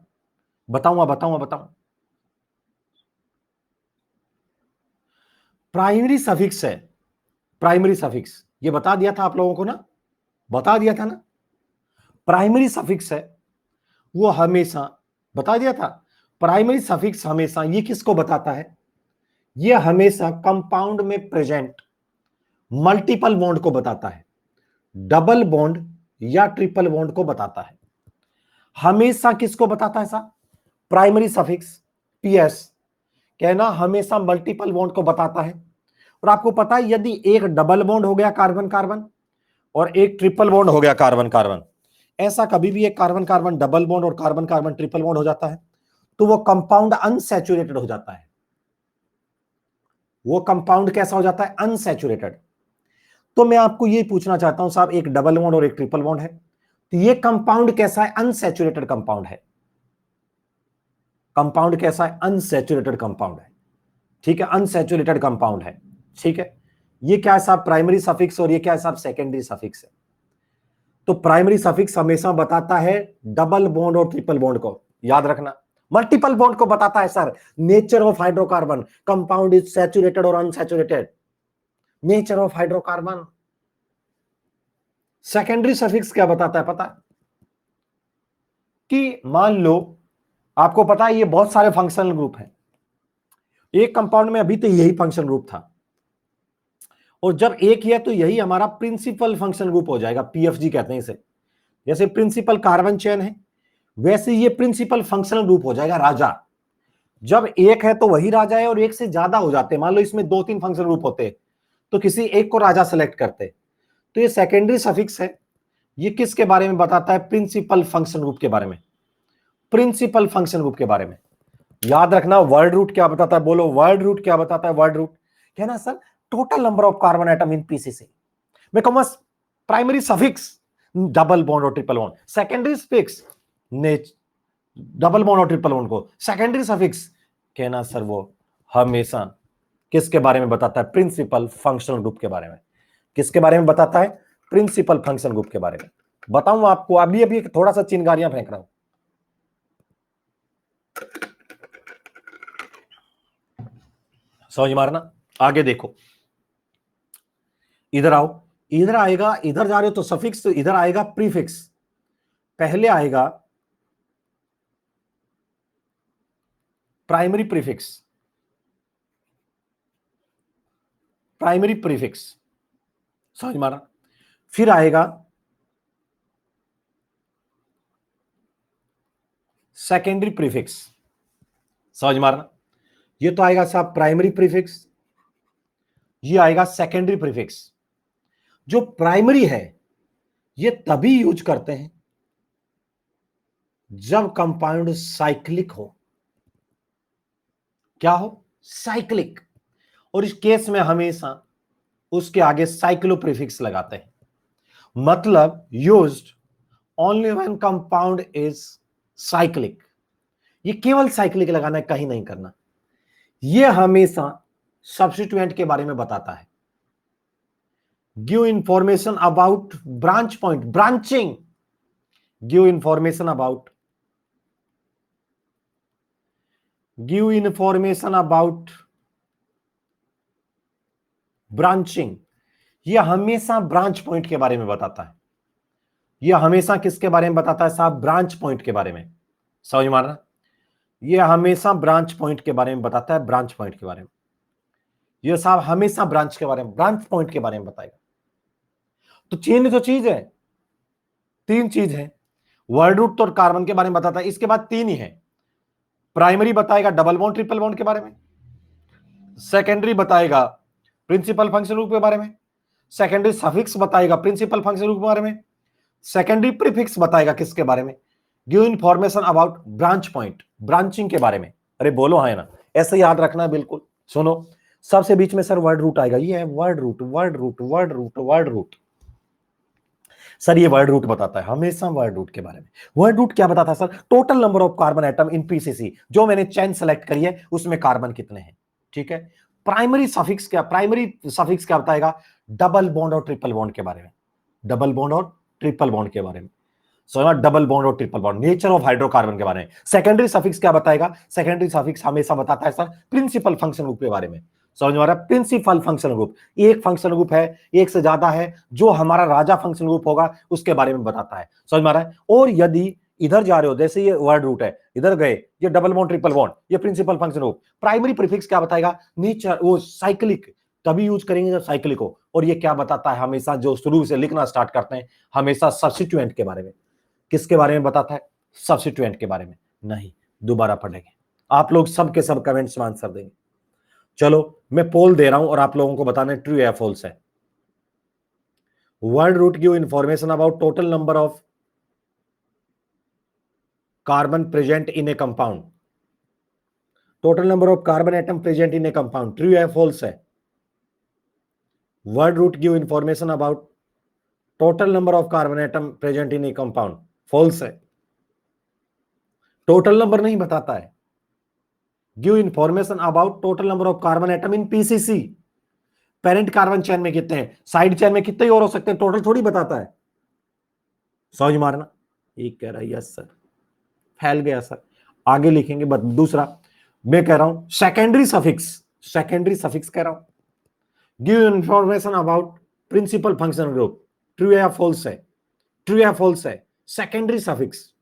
बताऊं। प्राइमरी सफिक्स है, प्राइमरी सफिक्स ये बता दिया था आप लोगों को ना, बता दिया था ना। प्राइमरी सफिक्स है वो हमेशा बता दिया था। प्राइमरी सफिक्स हमेशा ये किसको बताता है, ये हमेशा कंपाउंड में प्रेजेंट मल्टीपल बॉन्ड को बताता है, डबल बॉन्ड या ट्रिपल बॉन्ड को बताता है। हमेशा किसको बताता है साहब, प्राइमरी सफिक्स पीएस कहना हमेशा मल्टीपल बॉन्ड को बताता है। और आपको पता है यदि एक डबल बॉन्ड हो गया कार्बन कार्बन और एक ट्रिपल बॉन्ड हो गया कार्बन कार्बन, ऐसा कभी भी एक कार्बन कार्बन डबल बॉन्ड और कार्बन कार्बन ट्रिपल बॉन्ड हो जाता है तो वो कंपाउंड अनसैचुरेटेड हो जाता है। वो कंपाउंड कैसा हो जाता है, अनसैचुरेटेड। तो मैं आपको ये पूछना चाहता हूं साहब, एक डबल बॉन्ड और एक ट्रिपल बॉन्ड है, तो ये कंपाउंड कैसा है, अनसैचुरेटेड कंपाउंड है। कंपाउंड कैसा है, अनसैचुरेटेड कंपाउंड है, ठीक है, अनसैचुरेटेड कंपाउंड है, ठीक है। ये क्या है साहब, प्राइमरी सफिक्स, और ये क्या है साहब, सेकेंडरी सफिक्स है। तो प्राइमरी सफिक्स हमेशा बताता है डबल बॉन्ड और ट्रिपल बॉन्ड को, याद रखना। मल्टीपल बॉन्ड को बताता है sir nature of hydrocarbon, compound is saturated और unsaturated, nature of hydrocarbon. Secondary suffix क्या बताता है पता है, कि मान लो आपको पता है ये बहुत सारे फंक्शनल ग्रुप हैं, एक कंपाउंड में अभी तो यही फंक्शन ग्रुप था, और जब एक ही है तो यही हमारा प्रिंसिपल फंक्शन ग्रुप हो जाएगा, पीएफजी कहते हैं इसे। जैसे प्रिंसिपल कार्बन चेन है वैसे ये प्रिंसिपल फंक्शनल ग्रुप हो जाएगा राजा। जब एक है तो वही राजा है, और एक से ज्यादा हो जाते हैं, मान लो इसमें 2-3 फंक्शनल ग्रुप होते तो किसी एक को राजा सेलेक्ट करते। तो ये सेकेंडरी सफिक्स है, ये किसके बारे में बताता है, प्रिंसिपल फंक्शन ग्रुप के बारे में, प्रिंसिपल फंक्शन ग्रुप के बारे में। याद रखना वर्ड रूट क्या बताता है, बोलो वर्ड रूट क्या बताता है, वर्ड रूट कहना sir total number of carbon atom in PCC. मैं कहूंगा प्राइमरी सफिक्स डबल बॉन्ड और triple bond, secondary suffix double bond और ट्रिपल बॉन्ड को, सेकेंडरी सफिक्स कहना सर वो हमेशा किसके बारे में बताता है, प्रिंसिपल फंक्शनल ग्रुप के बारे में। किसके बारे में बताता है, प्रिंसिपल फंक्शन ग्रुप के बारे में। बताऊं आपको, अभी थोड़ा सा चिंगारियां फेंक रहा हूं, समझ मारना। आगे देखो, इधर आओ, इधर आएगा, इधर जा रहे हो तो सफिक्स, तो इधर आएगा प्रीफिक्स। पहले आएगा प्राइमरी प्रीफिक्स, प्राइमरी प्रीफिक्स, समझ मारा। फिर आएगा सेकेंडरी प्रीफिक्स, समझ मारना। ये तो आएगा साहब प्राइमरी प्रीफिक्स, ये आएगा सेकेंडरी प्रीफिक्स। जो प्राइमरी है ये तभी यूज करते हैं जब कंपाउंड साइक्लिक हो। क्या हो, साइक्लिक। और इस केस में हमेशा उसके आगे साइक्लो प्रीफिक्स लगाते हैं, मतलब used only when compound is cyclic. ये केवल साइक्लिक लगाना है, कहीं नहीं करना। ये हमेशा सब्स्टिट्यूएंट के बारे में बताता है, give information about branch point, branching, give information about give information about branching, यह हमेशा ब्रांच पॉइंट के बारे में बताता है। यह हमेशा किसके बारे में बताता है साहब? ब्रांच पॉइंट के बारे में। समझ मारना, यह हमेशा ब्रांच पॉइंट के बारे में बताता है, ब्रांच पॉइंट के बारे में। यह साहब हमेशा ब्रांच के बारे में, ब्रांच पॉइंट के बारे में बताएगा। तो चेन जो चीज है, तीन चीज है, वर्ड रूट और कार्बन के बारे में बताता है। इसके बाद तीन ही है। प्राइमरी बताएगा डबल बॉन्ड ट्रिपल बॉन्ड के बारे में, सेकेंडरी बताएगा प्रिंसिपल फंक्शन ग्रुप के बारे में, सेकेंडरी सफिक्स बताएगा प्रिंसिपल फंक्शन ग्रुप के बारे में, सेकेंडरी प्रीफिक्स बताएगा किसके बारे में? Give information about branch point, branching के बारे में। अरे बोलो हाँ ना, ऐसे याद रखना है बिल्कुल। सुनो, सबसे बीच में सर वर्ड रूट आएगा, ये है word root, word root, word root, word root. Sir ये वर्ड रूट बताता है हमेशा वर्ड रूट के बारे में। वर्ड रूट क्या बताता है sir? Total number of carbon atom in PCC, जो मैंने चेन सेलेक्ट करी है उसमें कार्बन कितने हैं, ठीक है। प्राइमरी सफिक्स क्या? प्राइमरी सफिक्स क्या बताएगा? डबल बॉन्ड और ट्रिपल बॉन्ड के बारे में, डबल बॉन्ड और ट्रिपल बॉन्ड के बारे में। सो डबल बॉन्ड और triple bond, nature of hydrocarbon के बारे में। सेकेंडरी सफिक्स क्या बताएगा? सेकेंडरी सफिक्स हमेशा बताता है सर प्रिंसिपल फंक्शन ग्रुप के बारे में। समझ में आ रहा है? प्रिंसिपल फंक्शन ग्रुप, एक फंक्शन ग्रुप है, एक से ज्यादा है, जो हमारा राजा फंक्शन ग्रुप होगा उसके बारे में बताता है। समझ में आ रहा है? और यदि इधर जा रहे हो, जैसे ये वर्ड रूट है, इधर गए, ये डबल बॉन्ड ट्रिपल बॉन्ड, ये principal function group. Primary prefix क्या बताएगा? नेचर, वो साइक्लिक, तभी यूज करेंगे जब साइक्लिक हो। और ये क्या बताता है हमेशा, जो शुरू से लिखना स्टार्ट करते हैं, हमेशा सब्स्टिट्यूएंट के बारे में। किसके बारे में बताता है? सब्स्टिट्यूएंट के बारे में। नहीं, दोबारा पढ़ेंगे, आप लोग सब के सब कमेंट्स में आंसर देंगे। चलो मैं पोल दे रहा हूं और आप लोगों को बताना है ट्रू या फॉल्स है। Word root give information about total number of carbon present in a compound, total number of carbon atom present in a compound, true या फॉल्स है? Word root give information about total number of carbon atom present in a compound, false है। Total number नहीं बताता है। Give information about total number of carbon atom in PCC, parent carbon chain में कितने हैं, side chain में कितने और हो सकते हैं, टोटल थोड़ी बताता है। समझ मारना, एक कह रहा है यस सर, फैल गया सर, आगे लिखेंगे। बट दूसरा मैं कह रहा हूं सेकेंडरी सफिक्स, सेकेंडरी सफिक्स कह रहा हूं, give information about principal function group, true या फॉल्स है? ट्रू या फॉल्स है? Secondary suffix,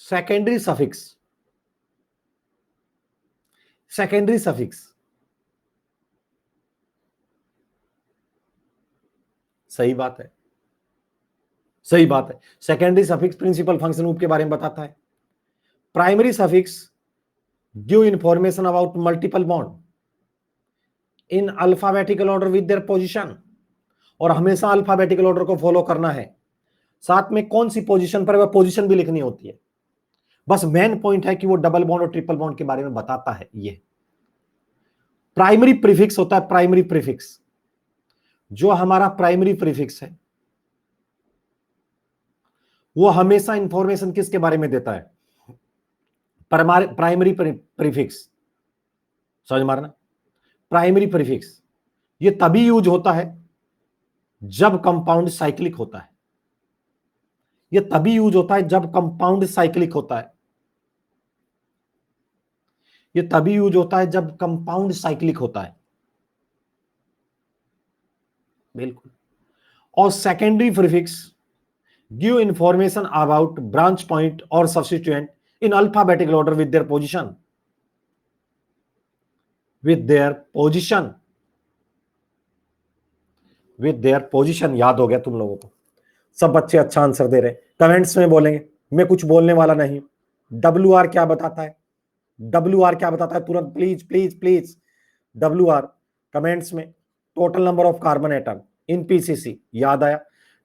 secondary suffix, secondary suffix, सही बात है, सही बात है। Secondary suffix principal function group के बारे में बताता है। Primary suffix give information about multiple bond in alphabetical order with their position, और हमेशा अल्फाबेटिकल ऑर्डर को फॉलो करना है। साथ में कौन सी पोजीशन पर, वह पोजीशन भी लिखनी होती है। बस मेन पॉइंट है कि वो डबल बॉन्ड और ट्रिपल बॉन्ड के बारे में बताता है। ये प्राइमरी प्रीफिक्स होता है, प्राइमरी प्रीफिक्स, जो हमारा प्राइमरी प्रीफिक्स है वो हमेशा इंफॉर्मेशन किसके बारे में देता है? Primary prefix. समझ मारना, प्राइमरी प्रीफिक्स ये तभी यूज होता है जब कंपाउंड साइक्लिक होता है। ये तभी यूज होता है जब कंपाउंड साइक्लिक होता है। ये तभी यूज होता है जब कंपाउंड साइक्लिक होता है, बिल्कुल। और secondary prefix give information about branch point और substituent in alphabetical order with their position, with their position, with their position. याद हो गया तुम लोगों को? सब बच्चे अच्छा आंसर दे रहे हैं, कमेंट्स में बोलेंगे, मैं कुछ बोलने वाला नहीं। WR क्या बताता है? WR क्या बताता है? तुरंत please please please WR comments में। Total number of carbon atom in PCC, याद आया?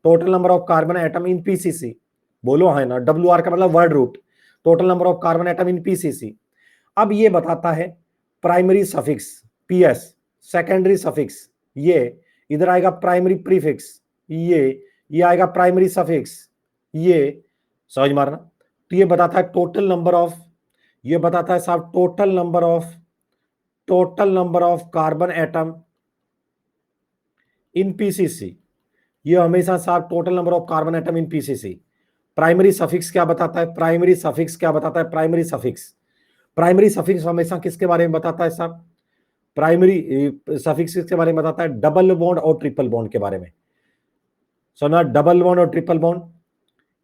Total number of carbon atom in PCC, बोलो है ना। WR का मतलब word root, total number of carbon atom in PCC. अब ये बताता है primary suffix PS, secondary suffix ये, इधर आएगा प्राइमरी प्रीफिक्स ये आएगा प्राइमरी सफिक्स ये। समझ मारना, तो ये बताता है टोटल नंबर ऑफ, ये बताता है साहब total number of carbon atom in PCC. ये हमेशा साहब total number of carbon atom in PCC. Primary suffix क्या बताता है? प्राइमरी सफिक्स क्या बताता है? प्राइमरी सफिक्स हमेशा किसके बारे में बताता है साहब? प्राइमरी सफिक्स किसके बारे में बताता है? डबल बॉन्ड और ट्रिपल बॉन्ड के बारे में। सुना, डबल बॉन्ड और triple bond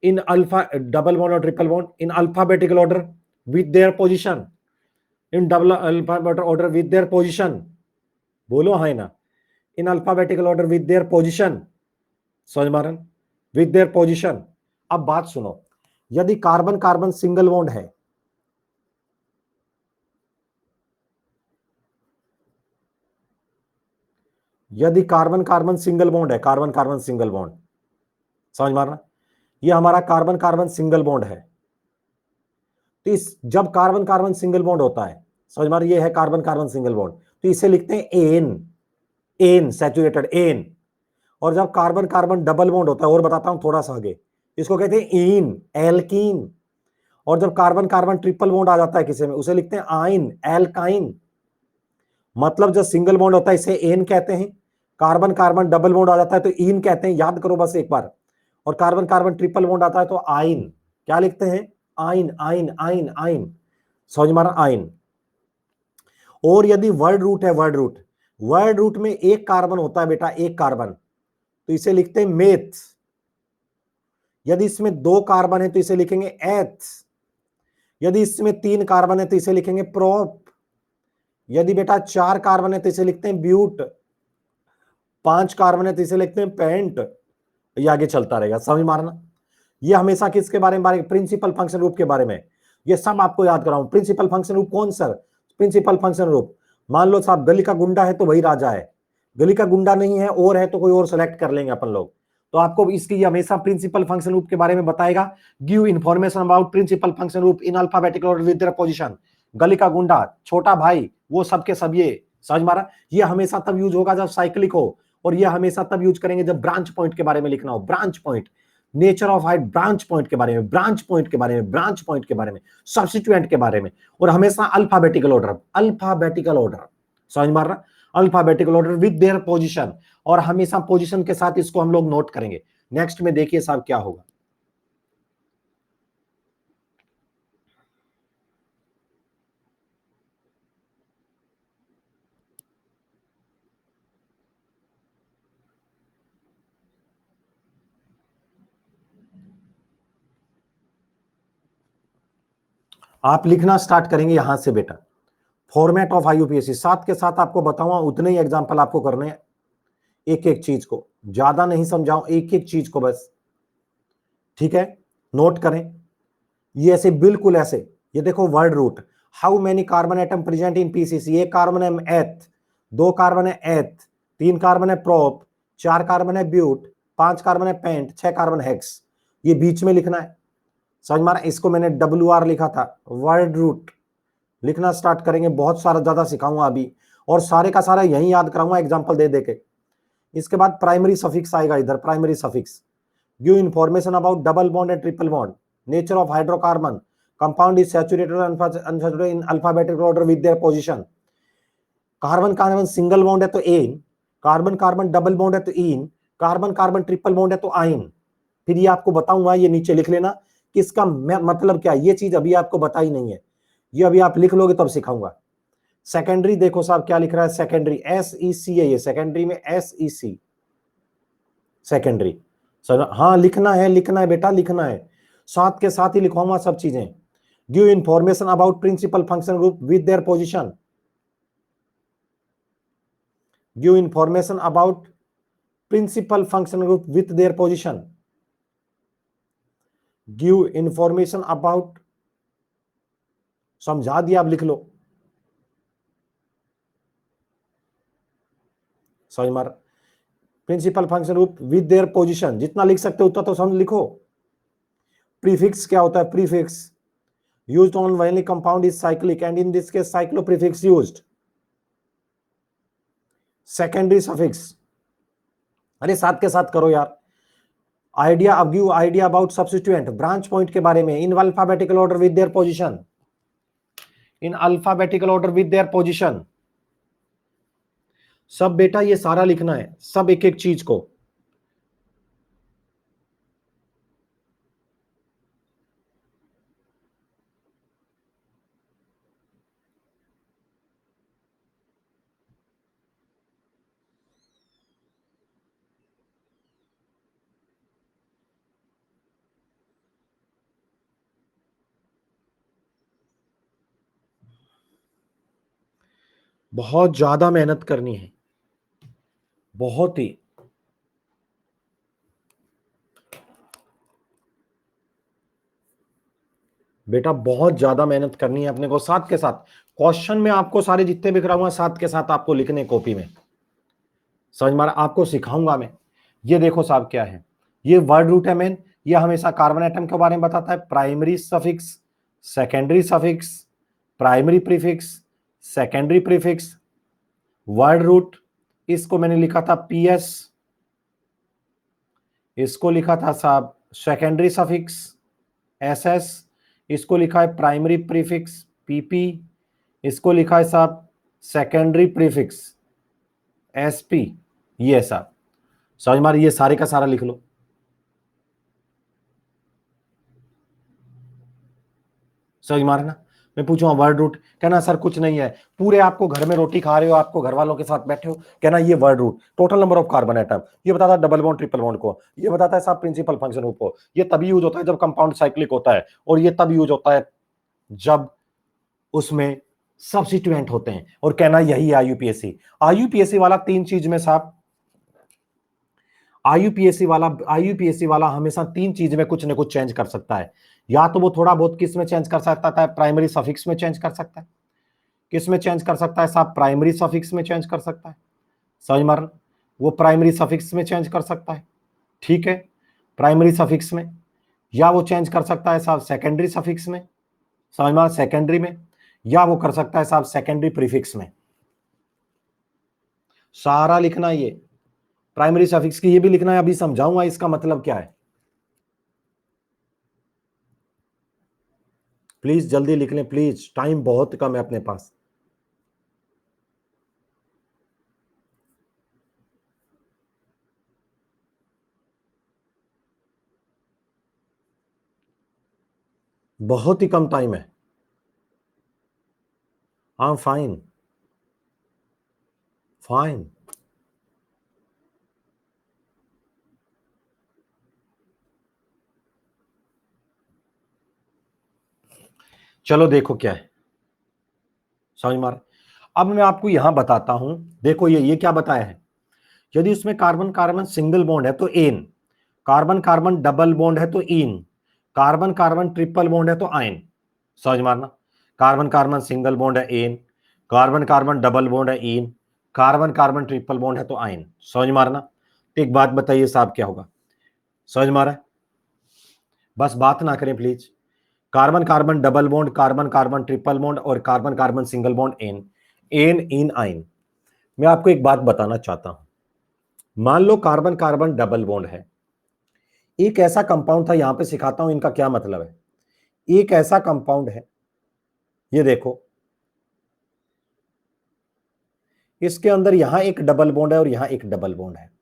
in alpha, double bond और triple bond in alphabetical order with their position, in double alphabetical order with their position. बोलो है ना, in alphabetical order with their position. समझ मारन, विद देयर पोजीशन। अब बात सुनो, यदि कार्बन कार्बन सिंगल बॉन्ड है, यदि कार्बन कार्बन सिंगल बॉन्ड है, कार्बन कार्बन सिंगल बॉन्ड, समझ मारना, ये हमारा कार्बन कार्बन सिंगल बॉन्ड है। तो इस जब कार्बन कार्बन सिंगल बॉन्ड होता है, समझ मार, ये है कार्बन कार्बन सिंगल बॉन्ड, तो इसे लिखते हैं एन, एन सैचुरेटेड एन। और जब कार्बन कार्बन डबल बॉन्ड होता है, और बताता हूं थोड़ा सा आगे, इसको कहते हैं इन, एल्कीन। और जब कार्बन कार्बन ट्रिपल बॉन्ड आ जाता है किसी में, उसे लिखते हैं आइन, एल्काइन। मतलब जब सिंगल बॉन्ड होता है इसे एन कहते हैं, कार्बन कार्बन डबल बॉन्ड आ जाता है तो इन कहते हैं, याद करो बस एक बार। और कार्बन कार्बन ट्रिपल बॉन्ड आता है तो आइन, क्या लिखते हैं? आइन, आइन, आइन, आइन। समझ मारा, आइन। और यदि वर्ड रूट है, वर्ड रूट, वर्ड रूट में एक कार्बन होता है बेटा, एक कार्बन, तो इसे लिखते हैं मेथ। यदि इसमें दो कार्बन है तो इसे लिखेंगे एथ। यदि इसमें तीन कार्बन है तो इसे लिखेंगे प्रोप। यदि बेटा चार कार्बन है तो इसे लिखते हैं ब्यूट। पांच कार्बन है तो इसे लिखते हैं पेंट। ये आगे चलता रहेगा, समझ मारना। ये हमेशा किसके बारे में? प्रिंसिपल फंक्शन ग्रुप के बारे में। ये सब आपको याद कराऊं। प्रिंसिपल फंक्शन ग्रुप कौन सर? प्रिंसिपल फंक्शन ग्रुप, मान लो साहब गली का गुंडा है तो वही राजा है, गली का गुंडा नहीं है और है तो कोई और सेलेक्ट कर लेंगे अपन लोग। तो आपको इसकी हमेशा प्रिंसिपल फंक्शन ग्रुप के बारे में बताएगा। Give information about principal function group in alphabetical order with their position. गली का गुंडा, छोटा भाई, वो सबके सब, ये समझ मारा। ये हमेशा तब यूज होगा जब साइक्लिक हो, और ये हमेशा तब यूज करेंगे जब ब्रांच पॉइंट के बारे में लिखना हो। Branch point, nature of height, branch point के बारे में, ब्रांच पॉइंट के बारे में, ब्रांच पॉइंट के बारे में, सब्स्टिट्यूएंट के बारे में, और हमेशा अल्फाबेटिकल ऑर्डर, अल्फाबेटिकल ऑर्डर, समझ मार रहा, alphabetical order with their position. और हमेशा पोजीशन के साथ इसको हम लोग नोट करेंगे। नेक्स्ट में देखिए साहब क्या होगा। आप लिखना स्टार्ट करेंगे यहां से बेटा, फॉर्मेट ऑफ आईयूपीएससी। साथ के साथ आपको बताऊंगा, उतने ही एग्जांपल आपको करने हैं, एक एक चीज को, ज्यादा नहीं समझाऊं, एक एक चीज को बस, ठीक है? नोट करें ये ऐसे, बिल्कुल ऐसे। ये देखो word root, how many carbon atom present in PCC. एक कार्बन है एथ, दो कार्बन है एथ, तीन कार्बन है प्रोप, चार कार्बन है ब्यूट, पांच कार्बन है पेंट, छह कार्बन हेक्स। ये बीच में लिखना है, समझ मारा। इसको मैंने WR लिखा था, वर्ड रूट लिखना स्टार्ट करेंगे। बहुत सारा ज्यादा सिखाऊंगा अभी, और सारे का सारा यही याद कराऊंगा एग्जाम्पल दे देके। इसके बाद प्राइमरी सफिक्स आएगा इधर, primary suffix. Give information about double bond and triple bond, nature of hydrocarbon, compound is saturated unsaturated in alphabetical order with their position. Carbon carbon single bond है तो ane, carbon carbon double bond है तो ene, carbon carbon triple bond है तो आइन। फिर ये आपको बताऊंगा, ये नीचे लिख लेना कि इसका मतलब क्या। ये चीज अभी आपको बताई नहीं है, ये अभी आप लिख लोगे तब सिखाऊंगा। सेकेंडरी देखो साहब क्या लिख रहा है, सेकेंडरी SEC है, ये सेकेंडरी में SEC, सेकेंडरी। सर हाँ लिखना है, लिखना है बेटा, लिखना है, साथ के साथ ही लिखवाऊंगा सब चीजें। Give information about principal function group with their position, give information about principal function group with their position, give information about, समझा दिया, आप लिख लो, समझ मार। Principal function group with their position, जितना लिख सकते हो उतना तो समझ लिखो। प्रीफिक्स क्या होता है? Prefix used on when compound is cyclic and in this case cycloprefix used. secondary suffix, अरे साथ के साथ करो यार। आइडिया, अब give idea about substituent, branch point के बारे में, इन alphabetical order with their position, in alphabetical order with their position. सब बेटा ये सारा लिखना है, सब एक एक चीज को। बहुत ज्यादा मेहनत करनी है, बहुत ही। बेटा बहुत ज्यादा मेहनत करनी है अपने को, साथ के साथ क्वेश्चन में आपको सारे जितने भी कराऊंगा साथ के साथ आपको लिखने कॉपी में, समझ में आ रहा? आपको सिखाऊंगा मैं। ये देखो साहब क्या है, ये वर्ड रूट है मेन, ये हमेशा कार्बन एटम के बारे में बताता है। Primary suffix, secondary suffix, primary prefix, secondary prefix, word root. इसको मैंने लिखा था पीएस, इसको लिखा था साहब सेकेंडरी सफिक्स एसएस, इसको लिखा है प्राइमरी प्रीफिक्स पीपी, इसको लिखा है साहब सेकेंडरी प्रीफिक्स एसपी। ये साहब समझ मार, ये सारे का सारा लिख लो। समझ मार ना? मैं पूछूंगा वर्ड रूट, कहना सर कुछ नहीं है, पूरे आपको घर में रोटी खा रहे हो, आपको घर वालों के साथ बैठे हो, कहना ये word root total number of carbon atom, ये बताता है डबल बॉन्ड ट्रिपल बॉन्ड को, ये बताता है साहब प्रिंसिपल फंक्शन ग्रुप को। ये तभी यूज होता है जब कंपाउंड साइक्लिक होता है, और ये तब यूज होता है जब उसमें सब्स्टिट्यूएंट होते हैं। और कहना यही है आईयूपीएससी। आईयूपीएससी वाला तीन चीज में साहब, आईयूपीएससी वाला हमेशा तीन चीज में कुछ ना कुछ चेंज कर सकता है। या तो वो थोड़ा बहुत किस में चेंज कर सकता है, प्राइमरी सफिक्स में चेंज कर सकता है। किस में चेंज कर सकता है साहब? प्राइमरी सफिक्स में चेंज कर सकता है। समझ मार, वो प्राइमरी सफिक्स में चेंज कर सकता है, ठीक है, प्राइमरी सफिक्स में। या वो चेंज कर सकता है साहब सेकेंडरी सफिक्स में, समझ मार, सेकेंडरी में। या वो कर सकता है साहब सेकेंडरी प्रीफिक्स में। सारा लिखना ये प्राइमरी सफिक्स की, ये भी लिखना है, अभी समझाऊंगा इसका मतलब क्या है। प्लीज जल्दी लिख लें प्लीज, टाइम बहुत कम है अपने पास। बहुत ही कम टाइम है। हाँ फाइन, फाइन। चलो देखो क्या है, समझ मार। अब मैं आपको यहां बताता हूं, देखो ये क्या बताया है। यदि उसमें कार्बन कार्बन सिंगल बॉन्ड है तो ane, carbon carbon double bond है तो ene, carbon carbon triple bond है तो आयन। समझ मारना, कार्बन कार्बन सिंगल बॉन्ड है ane, carbon carbon double bond है ene, carbon carbon triple bond है तो आयन। समझ मारना। तो एक बात बताइए साहब क्या होगा? समझ मारा? बस बात ना करें please. Carbon carbon double bond, carbon carbon triple bond और carbon carbon single bond ane, ene in yne. मैं आपको एक बात बताना चाहता हूं, मान लो कार्बन कार्बन डबल बॉन्ड है, एक ऐसा कंपाउंड था, यहां पे सिखाता हूं इनका क्या मतलब है। एक ऐसा कंपाउंड है, ये देखो, इसके अंदर यहां एक डबल बॉन्ड है और यहां एक डबल बॉन्ड है।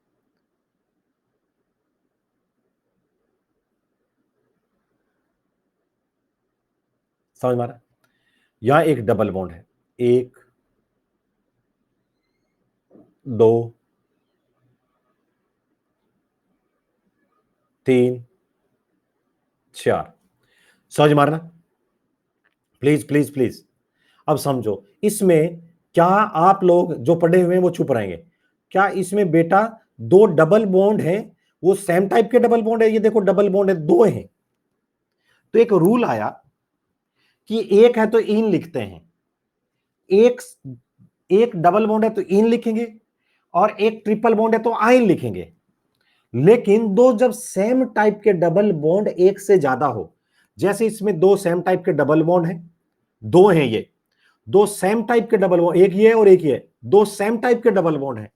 समझ मारा? यहां एक डबल बॉन्ड है, एक, दो, तीन, चार। समझ मारना? प्लीज प्लीज प्लीज, अब समझो इसमें। क्या आप लोग जो पढ़े हुए हैं वो चुप रहेंगे? क्या इसमें बेटा दो डबल बॉन्ड है, वो सेम टाइप के डबल बॉन्ड है? ये देखो डबल बॉन्ड है, दो हैं। तो एक रूल आया कि एक है तो इन लिखते हैं, एक एक डबल बॉन्ड है तो इन लिखेंगे, और एक ट्रिपल बॉन्ड है तो आइन लिखेंगे। लेकिन दो जब सेम टाइप के डबल बॉन्ड एक से ज्यादा हो, जैसे इसमें दो सेम टाइप के डबल बॉन्ड है, दो हैं ये, दो सेम टाइप के डबल बॉन्ड, एक ये है और एक ये, दो सेम टाइप के डबल बॉन्ड है।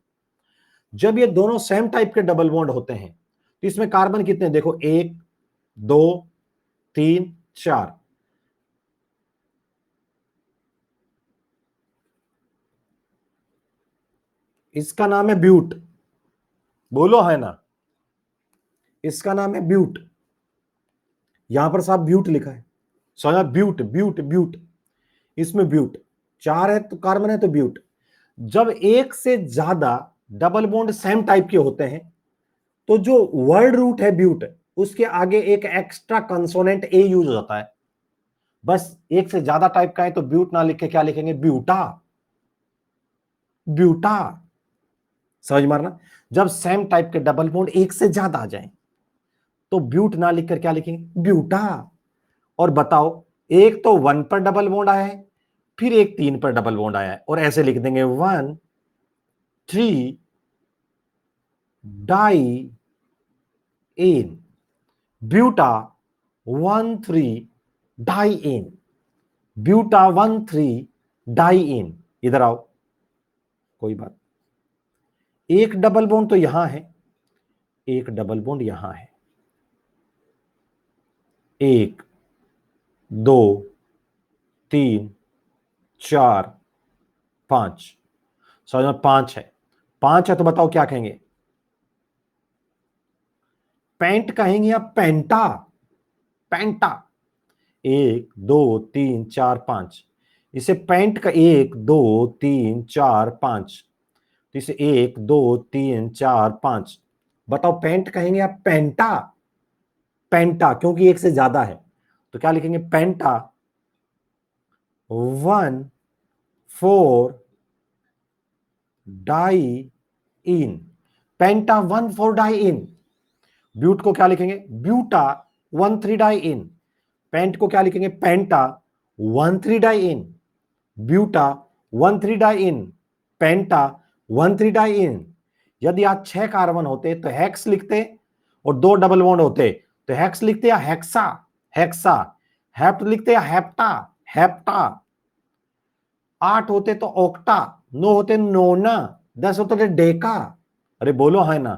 जब ये दोनों सेम टाइप के डबल बॉन्ड होते हैं तो इसमें कार्बन कितने? देखो, एक, दो, तीन, चार। इसका नाम है ब्यूट, बोलो है ना, इसका नाम है ब्यूट। यहां पर साहब ब्यूट लिखा है, समझा? ब्यूट ब्यूट ब्यूट, इसमें ब्यूट, चार है तो कार्बन है तो ब्यूट। जब एक से ज्यादा डबल बॉन्ड सेम टाइप के होते हैं तो जो वर्ड रूट है ब्यूट, उसके आगे एक एक्स्ट्रा कंसोनेंट ए यूज होता है। बस एक से ज्यादा टाइप का है तो ब्यूट ना लिख के क्या लिखेंगे? ब्यूटा। ब्यूटा। समझ मारना, जब सेम टाइप के डबल बॉन्ड एक से ज्यादा आ जाए तो ब्यूट ना लिखकर क्या लिखेंगे, ब्यूटा। और बताओ, एक तो 1 पर डबल बॉन्ड आया है, फिर एक 3 पर डबल बॉन्ड आया है, और ऐसे लिख देंगे 1 3 डाई इन ब्यूटा 1 3 डाई इन ब्यूटा 1 3 डाई इन। इधर आओ, कोई बात, एक डबल बॉन्ड तो यहां है, एक डबल बॉन्ड यहां है, 1 2 3 4 5, समझ में, 5 है, 5 है तो बताओ क्या कहेंगे, पैंट कहेंगे या पेंटा, पेंटा। 1 2 3 4 5, इसे पैंट का 1 2 3 4 5, तो इसे 1 2 3 4 5, बताओ पैंट कहेंगे या पेंटा, पेंटा, क्योंकि एक से ज्यादा है तो क्या लिखेंगे, पेंटा 1 4 डाई इन, पेंटा 1 4 डाई इन। ब्यूट को क्या लिखेंगे, ब्यूटा 1 3 डाई इन। पेंट को क्या लिखेंगे, पेंटा 1 3 डाई इन। ब्यूटा 1 3 डाई इन, पेंटा 1 3 डाई इन। यदि आज 6 कार्बन होते तो हेक्स लिखते, और 2 डबल बॉन्ड होते तो हेक्स लिखते या हेक्सा, हेक्सा। हेप्ट लिखते या हेप्टा, हेप्टा। 8 होते तो ओक्टा, 9 होते नोना, 10 होते तो डेका। अरे बोलो है ना।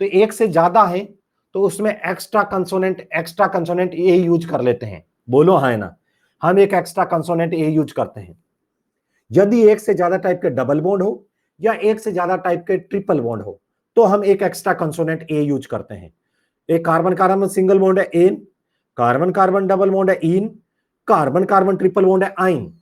तो एक से ज्यादा है तो उसमें एक्स्ट्रा कंसोनेंट ए यूज कर लेते हैं, बोलो है ना। हम एक एक्स्ट्रा कंसोनेंट ए यूज करते हैं यदि एक से ज्यादा टाइप के डबल बॉन्ड हो या एक से ज्यादा टाइप के ट्रिपल बॉन्ड हो, तो हम एक एक्स्ट्रा कंसोनेंट ए यूज करते हैं। एक कार्बन कार्बन सिंगल बॉन्ड है ane, carbon carbon double bond है ene, carbon carbon triple bond है आइन।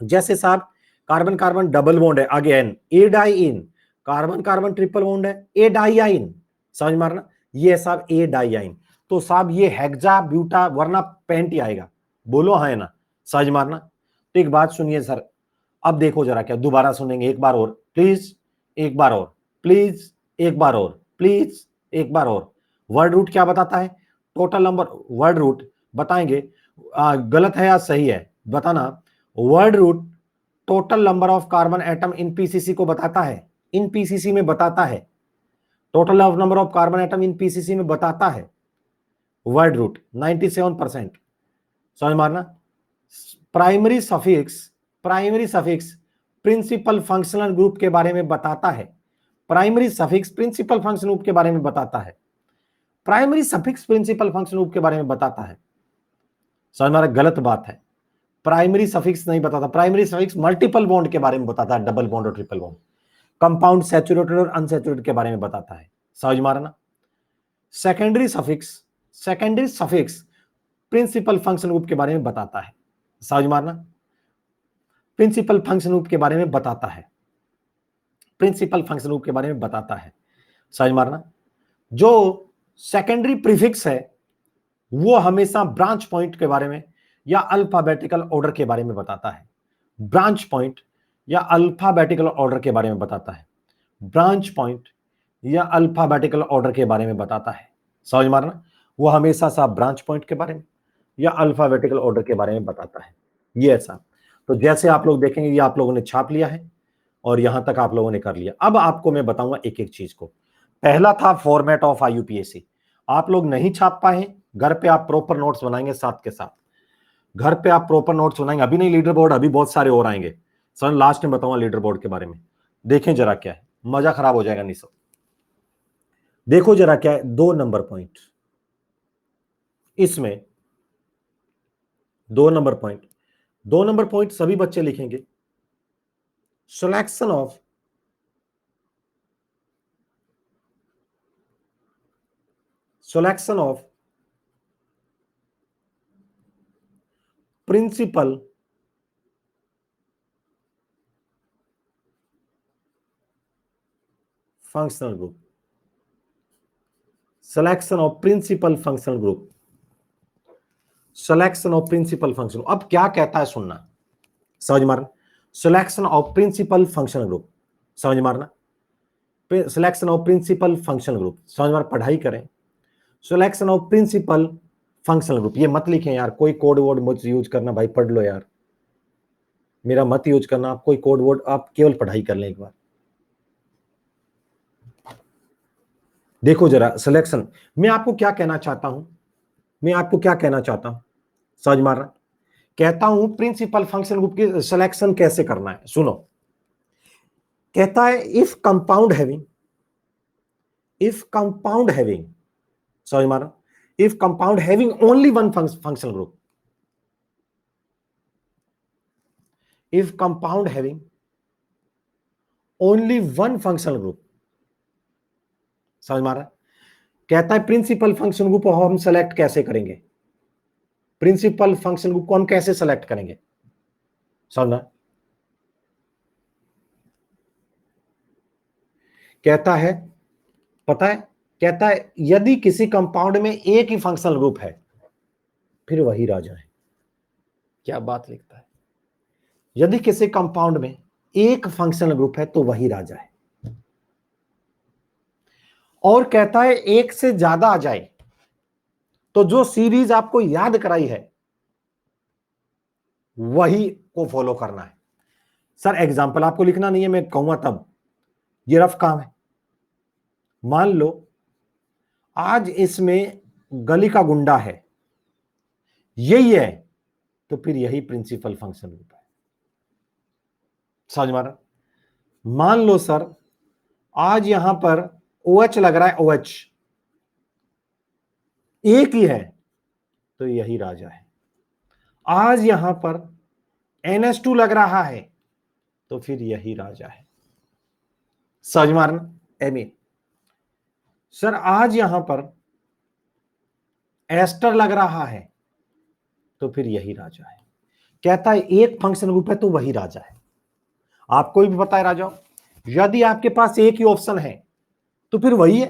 जैसे साहब कार्बन कार्बन डबल बॉन्ड है आगे एन, ए डाई इन, कार्बन कार्बन ट्रिपल बॉन्ड है ए डाई आइन। समझ मारना, ये साहब ए डाई आइन, तो साहब ये हेक्सा ब्यूटा वरना पेंट ही आएगा, बोलो है ना। समझ मारना। तो एक बात सुनिए सर, अब देखो जरा, क्या दोबारा सुनेंगे एक बार और प्लीज, एक बार और प्लीज, एक बार और प्लीज, एक बार और। वर्ड रूट क्या बताता है, टोटल नंबर, वर्ड रूट बताएंगे, गलत है या सही है बताना। Word root total number of carbon atom in PCC को बताता है, इन पीसीसी में बताता है, total number of carbon atom in PCC में बताता है वर्ड रूट 97%। समझ मारना। Primary suffix, primary suffix principal functional group के बारे में बताता है, primary suffix principal functional group के बारे में बताता है, primary suffix principal functional group के बारे में बताता है। समझ मारा, गलत बात है, प्राइमरी सफिक्स नहीं बताता, प्राइमरी सफिक्स मल्टीपल बॉन्ड के बारे में बताता है, डबल बॉन्ड और ट्रिपल बॉन्ड, कंपाउंड सैचुरेटेड और अनसैचुरेटेड के बारे में बताता है। समझ मारा ना। Secondary suffix, secondary suffix principal function group के बारे में बताता है। समझ मारना, प्रिंसिपल फंक्शन ग्रुप के बारे में बताता है, प्रिंसिपल फंक्शन ग्रुप के बारे में बताता है। समझ मारना। जो सेकेंडरी प्रीफिक्स है वो हमेशा ब्रांच पॉइंट के बारे में या अल्फाबेटिकल ऑर्डर के बारे में बताता है, ब्रांच पॉइंट या अल्फाबेटिकल ऑर्डर के बारे में बताता है, ब्रांच पॉइंट या अल्फाबेटिकल ऑर्डर के बारे में बताता है। समझ मारना, वो हमेशा सा ब्रांच पॉइंट के बारे में या अल्फाबेटिकल ऑर्डर के बारे में बताता है। ये ऐसा, तो जैसे आप लोग देखेंगे ये आप लोगों ने छाप लिया है और यहां तक आप लोगों ने कर लिया। अब आपको मैं बताऊंगा एक एक चीज को। पहला था फॉर्मेट ऑफ आईयूपीएसी, आप लोग नहीं छाप पाए, घर पे आप प्रॉपर नोट्स बनाएंगे साथ के साथ, घर पे आप प्रॉपर नोट्स बनाएंगे। अभी नहीं लीडर बोर्ड, अभी बहुत सारे और आएंगे सर, लास्ट में बताऊंगा लीडर बोर्ड के बारे में। देखें जरा क्या है, मजा खराब हो जाएगा नहीं सर। देखो जरा क्या है, 2 नंबर पॉइंट, इसमें 2 नंबर पॉइंट, 2 नंबर पॉइंट सभी बच्चे लिखेंगे। Selection of principal functional group, selection of principal functional group, selection of principal function. अब क्या कहता है सुनना, समझ मार, selection of principal functional group. समझ मारना। Selection of principal functional group, समझ मार, पढ़ाई करें। Selection of principal functional group, ये मत लिखें यार, कोई कोड वर्ड मुझ यूज करना भाई, पढ़ लो यार, मेरा मत यूज करना आप कोई कोड वर्ड, आप केवल पढ़ाई कर लें एक बार। देखो जरा सिलेक्शन, मैं आपको क्या कहना चाहता हूं, मैं आपको क्या कहना चाहता हूं, समझ मार रहा, कहता हूं प्रिंसिपल फंक्शन ग्रुप की सिलेक्शन कैसे करना है, सुनो। कहता है इफ कंपाउंड हैविंग, समझ मार, if compound having only one functional group, if compound having only one functional group, समझ मारा। कहता है प्रिंसिपल फंक्शन ग्रुप को हम सेलेक्ट कैसे करेंगे, प्रिंसिपल फंक्शन ग्रुप को हम कैसे सेलेक्ट करेंगे, समझना। कहता है, पता है, कहता है यदि किसी कंपाउंड में एक ही फंक्शनल ग्रुप है फिर वही राजा है। क्या बात लिखता है, यदि किसी कंपाउंड में एक फंक्शनल ग्रुप है तो वही राजा है। और कहता है एक से ज्यादा आ जाए तो जो सीरीज आपको याद कराई है वही को फॉलो करना है। सर एग्जाम्पल आपको लिखना नहीं है, मैं कहूंगा तब, ये रफ काम है। मान लो आज इसमें गली का गुंडा है, यही है, तो फिर यही प्रिंसिपल फंक्शन ग्रुप है, समझ मारा। मान लो सर आज यहां पर OH लग रहा है, OH एक ही है तो यही राजा है। आज यहां पर NH2 लग रहा है तो फिर यही राजा है, समझ मारना। एमी सर आज यहां पर एस्टर लग रहा है तो फिर यही राजा है। कहता है एक फंक्शन ग्रुप है तो वही राजा है। आपको भी पता है राजा, यदि आपके पास एक ही ऑप्शन है तो फिर वही है,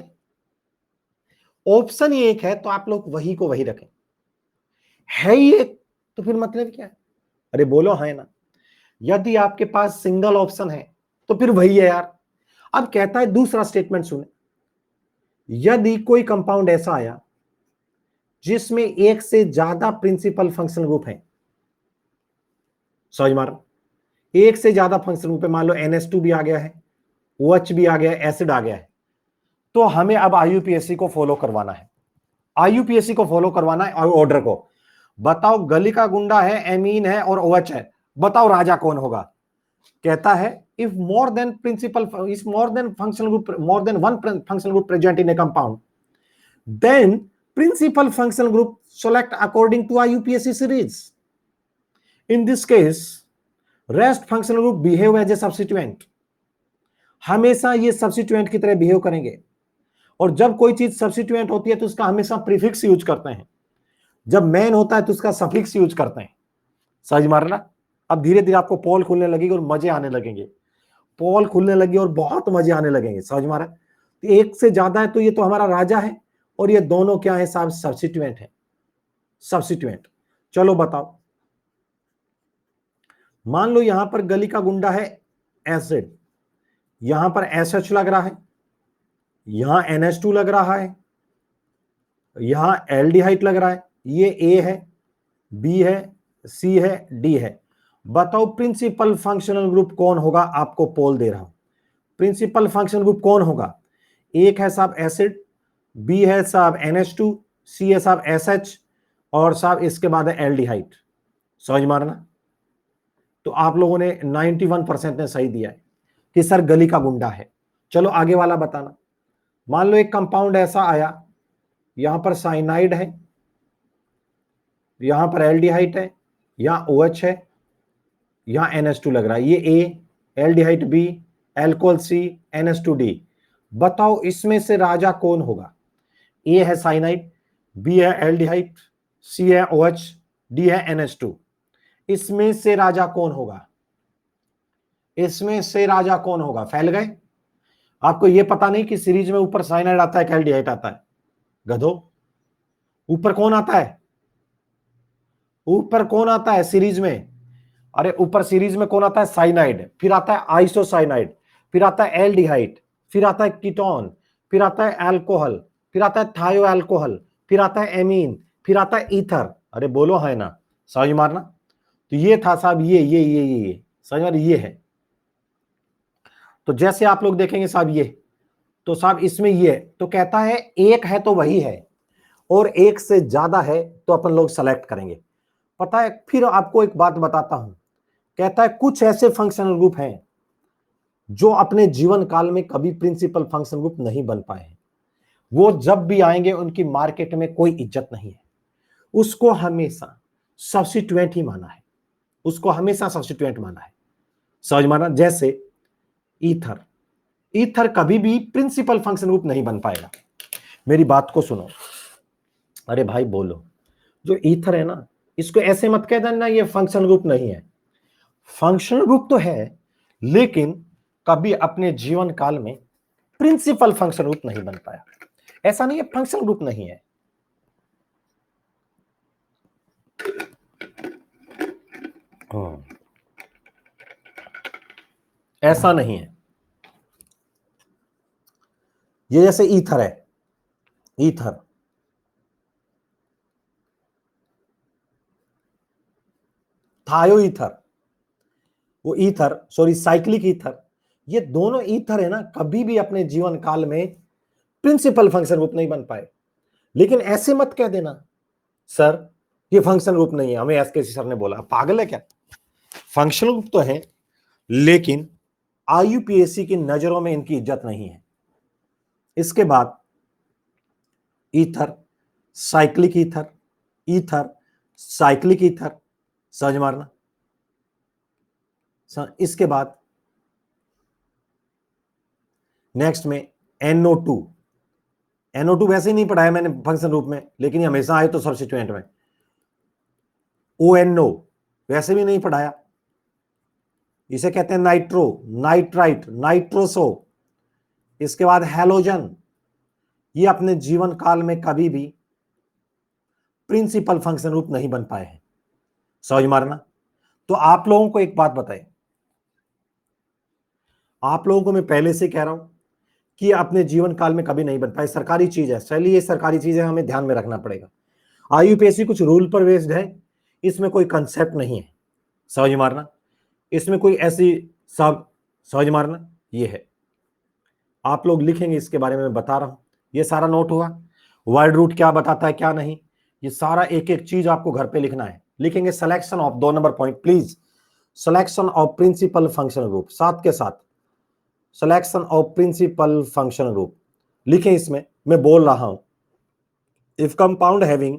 ऑप्शन ही एक है तो आप लोग वही को वही रखें, है ही एक तो फिर मतलब क्या है, अरे बोलो है ना। यदि आपके पास सिंगल ऑप्शन है तो फिर वही है यार। अब कहता है दूसरा स्टेटमेंट सुने, यदि कोई कंपाउंड ऐसा आया जिसमें एक से ज्यादा प्रिंसिपल फंक्शनल ग्रुप है, समझ मारो, एक से ज्यादा फंक्शनल ग्रुप है, मान लो NH2 भी आ गया है, OH भी आ गया है, एसिड आ गया है, तो हमें अब IUPAC को फॉलो करवाना है, IUPAC को फॉलो करवाना है और ऑर्डर को। बताओ गली का गुंडा है, एमीन है और OH है, बताओ राजा कौन होगा। कहता है if more than principal is more than functional group, more than one functional group present in a compound, then principal functional group select according to IUPAC series. In this case, rest functional group behave as a substituent. हमेशा ये substituent की तरह behave करेंगे, और जब कोई चीज substituent होती है तो उसका हमेशा prefix यूज करते हैं, जब main होता है तो उसका suffix यूज करते हैं, समझ मारना। अब धीरे धीरे आपको पोल खुलने लगेगी और मजे आने लगेंगे, पोल खुलने लगी और बहुत मजे आने लगेंगे, समझ मारा। एक से ज्यादा है तो ये तो हमारा राजा है, और ये दोनों क्या है साहब, सब्स्टिट्यूएंट है, सब्स्टिट्यूएंट। चलो बताओ, मान लो यहां पर गली का गुंडा है एसिड, यहां पर SH लग रहा है, यहां NH2 लग रहा है, यहां एल्डिहाइड लग रहा है, ये A है, B है, C है, D है। बताओ प्रिंसिपल फंक्शनल ग्रुप कौन होगा, आपको पोल दे रहा हूं, प्रिंसिपल फंक्शनल ग्रुप कौन होगा। एक है साहब एसिड, B है साहब NH2, C है साहब SH, और साहब इसके बाद है एल्डिहाइड, समझ मारना। तो आप लोगों ने 91% ने सही दिया है कि सर गली का गुंडा है। चलो आगे वाला बताना। मान लो एक कंपाउंड ऐसा आया, यहां पर साइनाइड है, यहां पर एल्डिहाइड है, यहां OH है, यहां NH2 लग रहा है, ये A, aldehyde B, alcohol C, NH2D। बताओ इसमें से राजा कौन होगा। A है साइनाइड, B है एल्डिहाइड, C है OH, D है NH2। इसमें से राजा कौन होगा, इसमें से राजा कौन होगा। फैल गए। आपको यह पता नहीं कि सीरीज में ऊपर साइनाइड आता है कि एल्डिहाइड आता है, गधो। ऊपर कौन आता है, ऊपर कौन आता है सीरीज में, अरे ऊपर सीरीज में कौन आता है, साइनाइड, फिर आता है आइसोसाइनाइड, फिर आता है एल्डिहाइड, फिर आता है कीटोन, फिर आता है अल्कोहल, फिर आता है थायो अल्कोहल, फिर आता है एमीन, फिर आता है ईथर। अरे बोलो है ना, समझ मारना। तो ये था साहब, ये समझ मार, ये है। तो जैसे आप लोग देखेंगे साहब ये, तो साहब इसमें ये तो कहता है एक है तो वही है, और एक से ज्यादा है तो अपन लोग सेलेक्ट करेंगे। पता है, फिर आपको एक बात बताता हूं, कहता है कुछ ऐसे फंक्शनल ग्रुप हैं जो अपने जीवन काल में कभी प्रिंसिपल फंक्शन ग्रुप नहीं बन पाए हैं। वो जब भी आएंगे उनकी मार्केट में कोई इज्जत नहीं है, उसको हमेशा सब्स्टिट्यूएंट ही माना है, उसको हमेशा सब्स्टिट्यूएंट माना है, समझ माना। जैसे ईथर, ईथर कभी भी प्रिंसिपल फंक्शन ग्रुप नहीं बन पाएगा। मेरी बात को सुनो, अरे भाई बोलो, जो ईथर है ना, इसको ऐसे मत कह देना ये फंक्शनल ग्रुप नहीं है। फंक्शनल ग्रुप तो है, लेकिन कभी अपने जीवन काल में प्रिंसिपल फंक्शनल ग्रुप नहीं बन पाया। ऐसा नहीं है फंक्शनल ग्रुप नहीं है, ऐसा नहीं है। ये जैसे ईथर है, ईथर, थायो ईथर, वो ईथर, सॉरी साइक्लिक ईथर, ये दोनों ईथर है ना, कभी भी अपने जीवन काल में प्रिंसिपल फंक्शन ग्रुप नहीं बन पाए। लेकिन ऐसे मत कह देना सर ये फंक्शन ग्रुप नहीं है, हमें एसकेसी सर ने बोला, पागल है क्या? फंक्शनल ग्रुप तो है, लेकिन आईयूपीएसी की नजरों में इनकी इज्जत नहीं है। इसके बाद ether, cyclic ether, ether, cyclic ether, समझ मारना। इसके बाद नेक्स्ट में NO2, NO2 वैसे ही नहीं पढ़ाया मैंने फंक्शन ग्रुप में, लेकिन ये हमेशा आए तो सब्स्टिट्यूएंट में। ONO वैसे भी नहीं पढ़ाया, इसे कहते हैं नाइट्रो, नाइट्राइट, नाइट्रोसो। इसके बाद हैलोजन, ये अपने जीवन काल में कभी भी प्रिंसिपल फंक्शन ग्रुप नहीं बन पाए हैं, समझ मारना। तो आप लोगों को एक बात बताए, आप लोगों को मैं पहले से कह रहा हूं कि अपने जीवन काल में कभी नहीं बन पाए, सरकारी चीज है, चलिए ये सरकारी चीज है, हमें ध्यान में रखना पड़ेगा। आईयूपीएससी कुछ रूल पर बेस्ड है, इसमें कोई कंसेप्ट नहीं है, समझ मारना। इसमें कोई ऐसी सब, समझ मारना, ये है। आप लोग लिखेंगे, इसके बारे में मैं बता रहा हूं, ये सारा नोट हुआ। वर्ड रूट क्या बताता है क्या नहीं, ये सारा एक एक चीज आपको घर पे लिखना है। लिखेंगे selection of, 2 number point please, selection of principal functional group, साथ के साथ selection of principal functional group लिखें। इसमें मैं बोल रहा हूं इफ कंपाउंड हैविंग,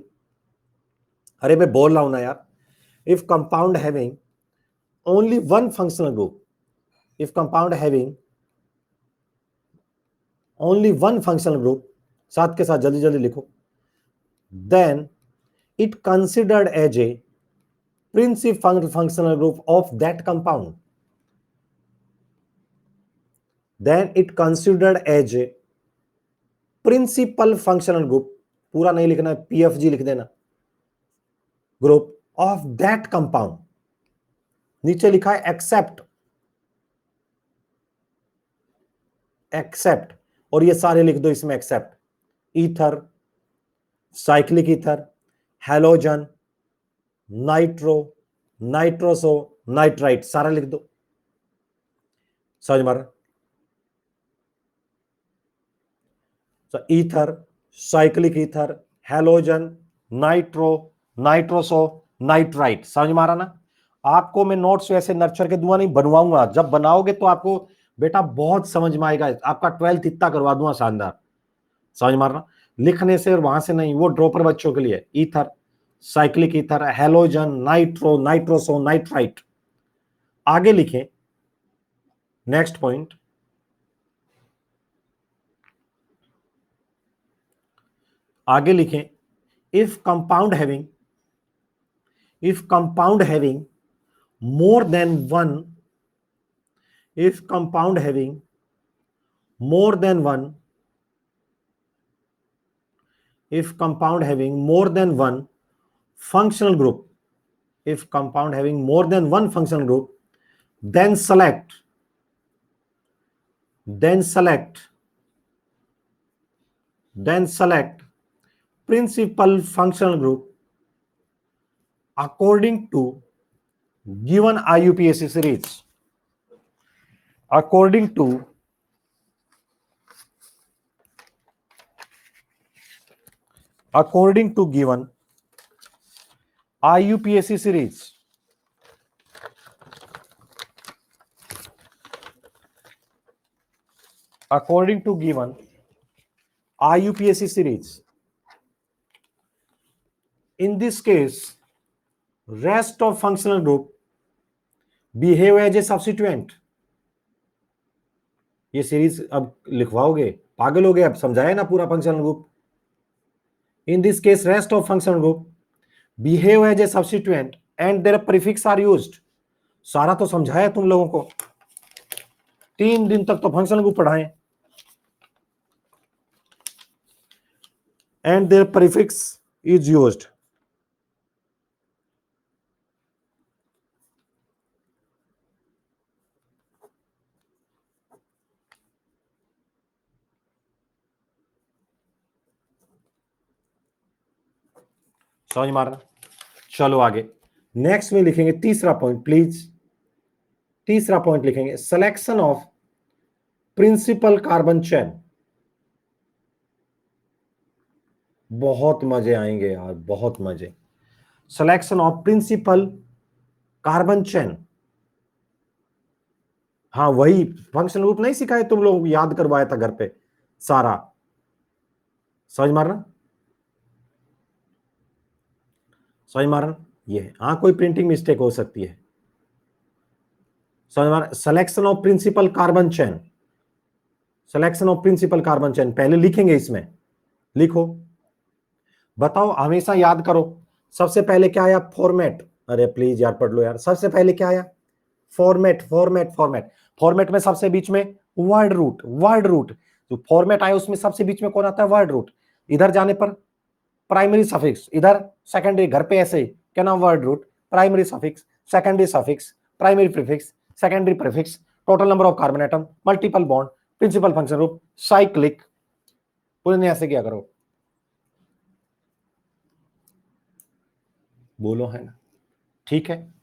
अरे मैं बोल रहा हूं ना यार, if compound having only one functional group, if compound having only one functional group, साथ के साथ जल्दी जल्दी लिखो, then it considered as a principal functional group of that compound, then it considered as a principal functional group, पूरा नहीं लिखना है, PFG लिख देना, ग्रुप ऑफ दैट कंपाउंड। नीचे लिखा है एक्सेप्ट, एक्सेप्ट, और ये सारे लिख दो इसमें except, ether, cyclic ether, halogen, nitro, nitroso, nitrite, सारा लिख दो, समझ मार। Ether, cyclic ether, halogen, nitro, nitroso, nitrite, समझ मारा ना। आपको मैं नोट्स वैसे नर्चर के दूंगा नहीं, बनवाऊंगा, जब बनाओगे तो आपको बेटा बहुत समझ में आएगा, आपका 12th इतना करवा दूंगा शानदार, समझ मारना। लिखने से और वहां से नहीं, वो ड्रॉपर बच्चों के लिए। Ether, cyclic ether, halogen, nitro, nitroso, nitrite. आगे लिखें नेक्स्ट पॉइंट, आगे लिखें if compound having, if compound having more than one, if compound having more than one, if compound having more than one functional group, if compound having more than one functional group, then select then select principal functional group according to given IUPAC series. According to given IUPAC series. According to given IUPAC series. In this case, rest of functional group behave as a substituent. ये series अब लिखवाओगे, पागल हो गए, अब समझाया ना पूरा functional group. In this case, rest of functional group behave as a substituent and their prefix are used. सारा तो समझाया तुम लोगों को, 3 दिन तक तो फंक्शनल ग्रुप पढ़ाए. And their prefix is used. समझ मारना. चलो आगे नेक्स्ट में लिखेंगे तीसरा पॉइंट. प्लीज तीसरा पॉइंट लिखेंगे selection of principal carbon chain. बहुत मजे आएंगे यार, बहुत मजे. Selection of principal carbon chain. हाँ वही फंक्शनल ग्रुप नहीं सिखाए तुम लोग, याद करवाया था घर पे सारा. समझ मारना, समझ मारना. ये है, हाँ कोई प्रिंटिंग मिस्टेक हो सकती है. समझ मारना. Selection of principal carbon chain. Selection of principal carbon chain पहले लिखेंगे, इसमें लिखो, बताओ, हमेशा याद करो. सबसे पहले क्या आया? फॉर्मेट. अरे प्लीज यार पढ़ लो यार. सबसे पहले क्या आया? फॉर्मेट. फॉर्मेट फॉर्मेट फॉर्मेट में सबसे बीच में वर्ड रूट. वर्ड रूट जो फॉर्मेट आया उसमें सबसे बीच में कौन आता है? Word root. इधर जाने पर प्राइमरी सफिक्स, इधर सेकेंडरी. घर पे ऐसे क्या नाम? Word root, primary suffix, secondary suffix, primary prefix, secondary prefix, total number of carbon atom, multiple bond, principal function group, cyclic. पूरे ने ऐसे क्या करो, बोलो, है ना? ठीक है.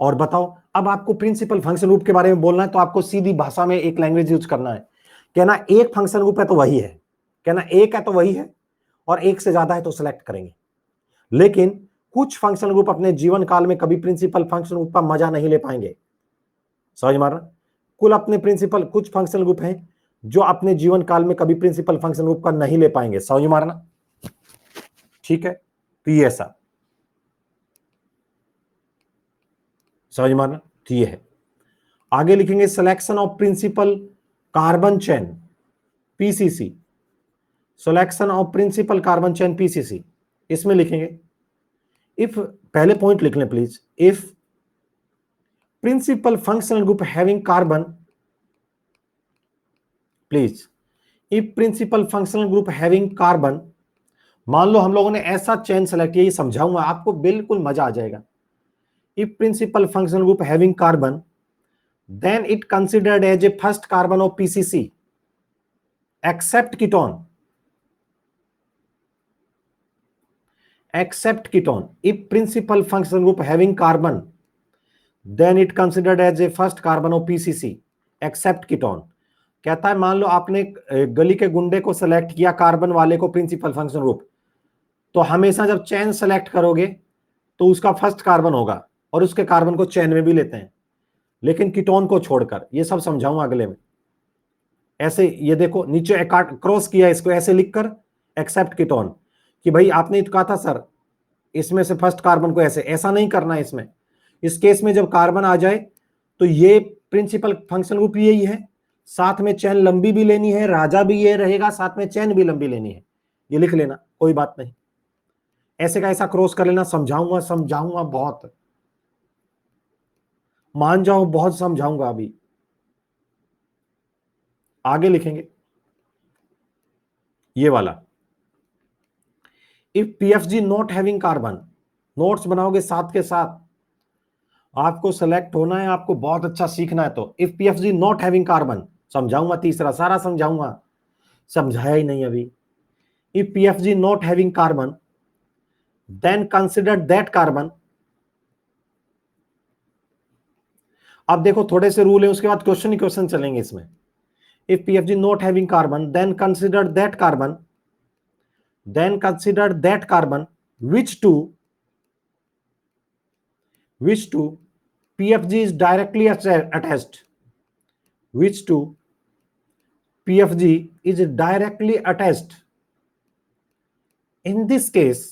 और बताओ, अब आपको प्रिंसिपल फंक्शन ग्रुप के बारे में बोलना है तो आपको सीधी भाषा में एक लैंग्वेज यूज करना है. कहना एक फंक्शन ग्रुप है तो वही है, कहना एक है तो वही है, और एक से ज्यादा है तो सिलेक्ट करेंगे. लेकिन कुछ फंक्शन ग्रुप अपने जीवन काल में कभी प्रिंसिपल फंक्शन ग्रुप का मजा नहीं ले पाएंगे. समझ मारना. कुल अपने प्रिंसिपल कुछ फंक्शन ग्रुप हैं जो अपने जीवन काल में कभी प्रिंसिपल फंक्शन ग्रुप का नहीं ले पाएंगे. समझ मारना. ठीक है, तो ये ऐसा समझ मारना. तो ये है. आगे लिखेंगे selection of principal carbon chain, PCC. Selection of principal carbon chain PCC. इसमें लिखेंगे इफ, पहले पॉइंट लिख लें please. If principal functional group having carbon, please, if principal functional group having carbon, मान लो हम लोगों ने ऐसा चेन सेलेक्ट किया, ये समझाऊंगा आपको, बिल्कुल मजा आ जाएगा. If principal functional group having carbon, then it considered as a first carbon of PCC except ketone. Except ketone. If principal functional group having carbon, then it considered as a first carbon of PCC except ketone. कहता है मान लो आपने गली के गुंडे को select किया, carbon वाले को प्रिंसिपल फंक्शन ग्रुप, तो हमेशा जब चेन सेलेक्ट करोगे तो उसका फर्स्ट कार्बन होगा, और उसके कार्बन को चेन में भी लेते हैं, लेकिन कीटोन को छोड़कर. ये सब समझाऊंगा अगले में. ऐसे ये देखो नीचे क्रॉस किया इसको ऐसे लिखकर, एक्सेप्ट कीटोन, कि भाई आपने तो कहा था सर इसमें से फर्स्ट कार्बन को ऐसे, ऐसा नहीं करना है इसमें. इस केस में जब कार्बन आ जाए तो ये प्रिंसिपल फंक्शन ग्रुप यही है, साथ में चैन लंबी भी लेनी है, राजा भी ये रहेगा, साथ में चैन भी लंबी लेनी है. ये लिख लेना, कोई बात नहीं. ऐसे का ऐसा क्रॉस कर लेना. समझाऊंगा समझाऊंगा बहुत, मान जाओ, बहुत समझाऊंगा अभी. आगे लिखेंगे ये वाला. If PFG not having carbon, notes बनाओगे साथ के साथ, आपको सेलेक्ट होना है, आपको बहुत अच्छा सीखना है. तो if PFG not having carbon, समझाऊंगा, तीसरा सारा समझाऊंगा, समझाया ही नहीं अभी। If PFG not having carbon then consider that carbon. अब देखो थोड़े से रूल है, उसके बाद क्वेश्चन ही क्वेश्चन चलेंगे इसमें। If PFG not having carbon then consider that carbon, then consider that carbon which to PFG is directly attached, which to PFG is directly attached. In this case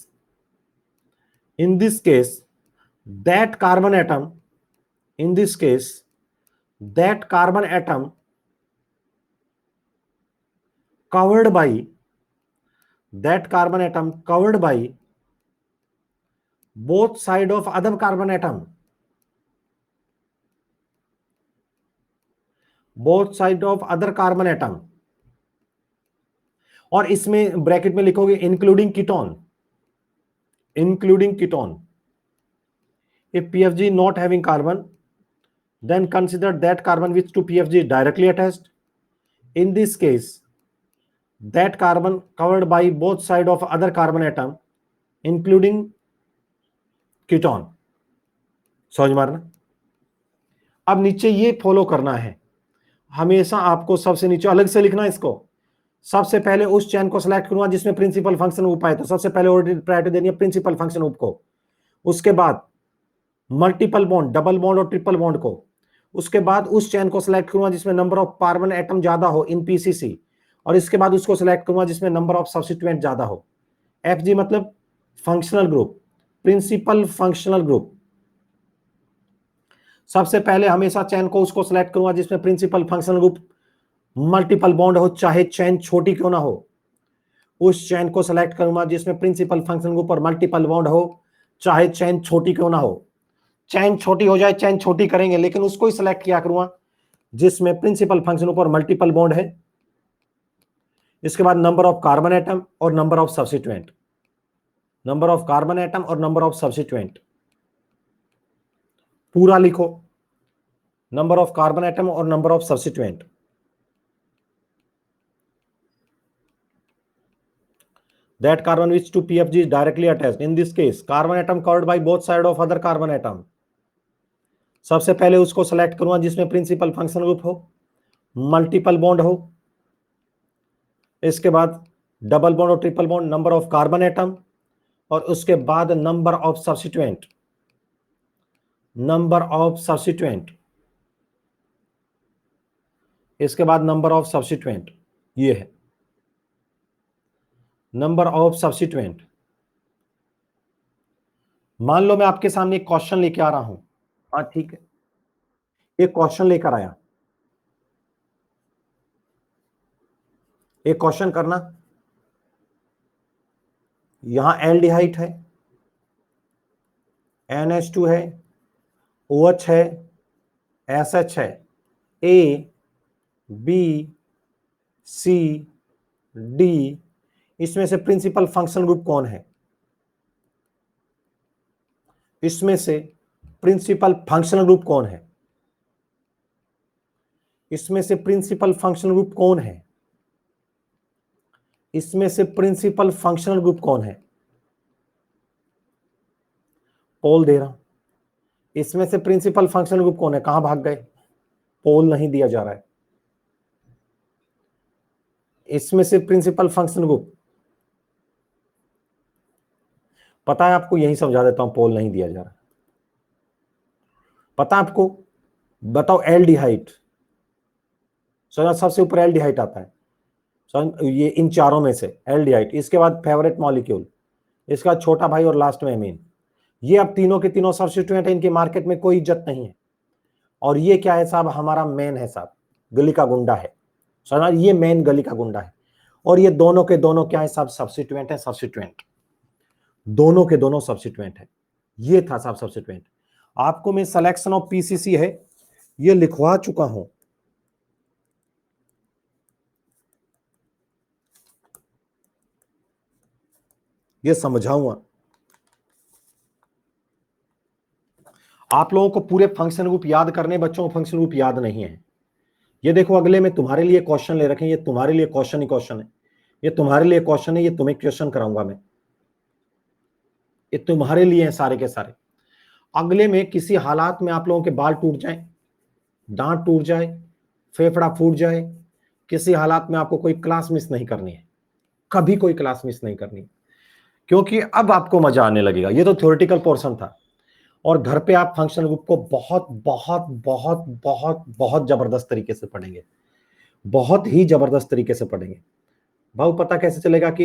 that carbon atom, in this case that carbon atom covered by, that carbon atom covered by both side of other carbon atom, both side of other carbon atom, और इसमें bracket में लिखोगे including ketone, including ketone. If PFG not having carbon, then consider that carbon which to PFG is directly attached. In this case, that carbon covered by both side of other carbon atom, including ketone. समझ मारना। अब नीचे ये follow करना है, हमेशा आपको सबसे नीचे अलग से लिखना इसको। सबसे पहले उस चेन को सिलेक्ट करूंगा जिसमें प्रिंसिपल फंक्शन ग्रुप आए, तो सबसे पहले ऑर्डर प्रायोरिटी देनी है प्रिंसिपल फंक्शन ग्रुप को। उसके बाद मल्टीपल बॉन्ड, डबल बॉन्ड और ट्रिपल बॉन्ड को। उसके बाद उस चेन को सिलेक्ट करूंगा जिसमें नंबर ऑफ कार्बन एटम ज्यादा हो इन PCC, और इसके बाद उसको सिलेक्ट करूंगा जिसमें नंबर ऑफ सब्स्टिट्यूएंट ज्यादा हो। FG मतलब functional group, principal functional group. सबसे पहले हमेशा चेन को उसको सिलेक्ट करूंगा जिसमें principal functional group multiple bond हो, चाहे चेन छोटी क्यों ना हो। उस चेन को सिलेक्ट करूंगा जिसमें प्रिंसिपल फंक्शनल ग्रुप और मल्टीपल बॉन्ड हो, चाहे चेन छोटी क्यों ना हो। चेन छोटी हो जाए, चेन छोटी करेंगे, लेकिन उसको ही सिलेक्ट किया करूंगा जिसमें प्रिंसिपल फंक्शन ग्रुप और मल्टीपल बॉन्ड है। इसके बाद नंबर ऑफ कार्बन एटम और number of substituent, number of carbon atom और नंबर ऑफ सब्स्टिट्यूएंट पूरा लिखो, नंबर ऑफ कार्बन एटम और number of substituent. That carbon which to PFG is directly attached. In this case, carbon atom covered by both side of other carbon atom. सबसे पहले उसको select करूंगा जिसमें principal functional group हो, multiple bond हो। इसके बाद डबल बॉन्ड और triple bond, number of carbon atom, और उसके बाद number of substituent, number of substituent. इसके बाद नंबर ऑफ सब्स्टिट्यूएंट, ये है नंबर ऑफ सब्स्टिट्यूएंट। मान लो मैं आपके सामने एक क्वेश्चन लेके आ रहा हूं, हाँ ठीक है, एक क्वेश्चन लेकर आया, एक क्वेश्चन करना। यहां एल्डिहाइड है, NH2 है, OH है, SH है, A B C D, इसमें से प्रिंसिपल फंक्शनल ग्रुप कौन है? इसमें से प्रिंसिपल फंक्शनल ग्रुप कौन है? इसमें से प्रिंसिपल फंक्शनल ग्रुप कौन है? इसमें से प्रिंसिपल फंक्शनल ग्रुप कौन है? पोल दे रहा हूं, इसमें से प्रिंसिपल फंक्शनल ग्रुप कौन है? कहां भाग गए? पोल नहीं दिया जा रहा है। इसमें से प्रिंसिपल फंक्शनल ग्रुप पता है आपको, यही समझा देता हूं, पोल नहीं दिया जा रहा। पता आपको? बताओ एल्डिहाइड, सबसे ऊपर एल्डिहाइड आता है, ये इन चारों में से एल्डिहाइड, इसके बाद फेवरेट मॉलिक्यूल, इसका छोटा भाई और लास्ट में एमीन। ये अब तीनों के तीनों सब्स्टिट्यूएंट है, इनकी मार्केट में कोई इज्जत नहीं है। और ये क्या है साहब? हमारा मेन है साहब, गली का गुंडा है। समझ, ये मेन गली का गुंडा है। और ये दोनों के दोनों क्या है साहब? सब्स्टिट्यूएंट है, सब्स्टिट्यूएंट, दोनों के दोनों सब्स्टिट्यूएंट है। ये था साहब सब्स्टिट्यूएंट। आपको मैं सिलेक्शन ऑफ PCC है ये लिखवा चुका हूं, ये समझाऊंगा। आप लोगों को पूरे फंक्शन ग्रुप याद करने, बच्चों को फंक्शन ग्रुप याद नहीं है, ये देखो अगले में तुम्हारे लिए क्वेश्चन ले रखे हैं, ये तुम्हारे लिए क्वेश्चन ही क्वेश्चन है, ये तुम्हारे लिए क्वेश्चन है, ये तुम्हें क्वेश्चन कराऊंगा मैं, ये तुम्हारे लिए है सारे के सारे। अगले में किसी हालात में आप लोगों के बाल टूट जाए, दांत टूट जाए, फेफड़ा फूट जाए, किसी हालात में आपको कोई क्लास मिस नहीं करनी है, कभी कोई क्लास मिस नहीं करनी है, क्योंकि अब आपको मजा आने लगेगा। ये तो थ्योरेटिकल पोर्शन था, और घर पे आप फंक्शनल ग्रुप को बहुत बहुत बहुत बहुत बहुत जबरदस्त तरीके से पढ़ेंगे, बहुत ही जबरदस्त तरीके से पढ़ेंगे। भाव पता कैसे चलेगा कि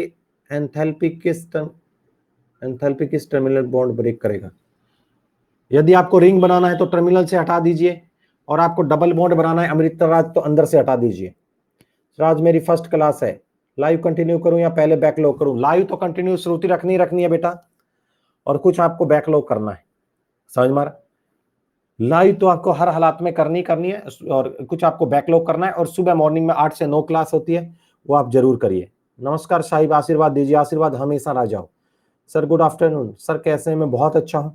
एंथैल्पी किस टर्मिनल बॉन्ड ब्रेक करेगा। यदि आपको रिंग बनाना है तो टर्मिनल से हटा दीजिए, और आपको डबल बॉन्ड बनाना है अमृता राज तो अंदर से हटा दीजिए। राज मेरी फर्स्ट क्लास है, लाइव कंटिन्यू करूं या पहले बैकलॉग करूं? लाइव तो कंटिन्यू श्रुति रखनी है बेटा, और कुछ आपको बैकलॉग करना है, समझ मारा? लाइव तो आपको हर हालात में करनी है, और कुछ आपको बैकलॉग करना है, और सुबह मॉर्निंग में 8 से 9 क्लास होती है, वो आप जरूर करिए। नमस्कार साहिब, आशीर्वाद दीजिए, आशीर्वाद हमेशा रह जाओ। सर गुड आफ्टरनून, सर कैसे हैं? मैं बहुत अच्छा हूं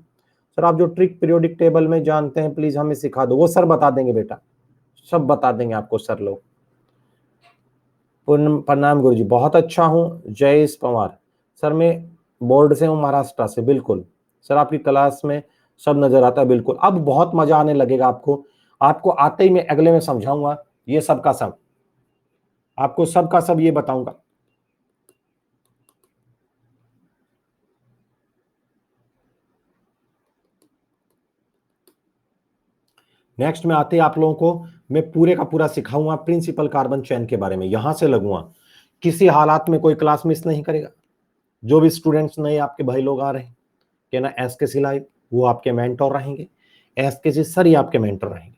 सर। आप जो ट्रिक पीरियोडिक टेबल में जानते हैं प्लीज हमें सिखा दो। वो सर बता देंगे बेटा, सब बता देंगे आपको सर लोग। प्रणाम गुरुजी, बहुत अच्छा हूं। जयेश पवार, सर मैं बोर्ड से हूं, महाराष्ट्र से। बिल्कुल सर, आपकी क्लास में सब नजर आता है। बिल्कुल, अब बहुत मजा आने लगेगा आपको। आपको आते ही मैं अगले में समझाऊंगा ये सब का सब, आपको सब का सब ये बताऊंगा। नेक्स्ट में आते आप लोगों को मैं पूरे का पूरा सिखाऊंगा प्रिंसिपल कार्बन चेन के बारे में, यहां से लगूंगा। किसी हालात में कोई क्लास मिस नहीं करेगा। जो भी स्टूडेंट्स नए आपके भाई लोग आ रहे हैं, क्या ना एस के सिलाई, वो आपके मेंटोर रहेंगे। एस के सर ही आपके मेंटर रहेंगे,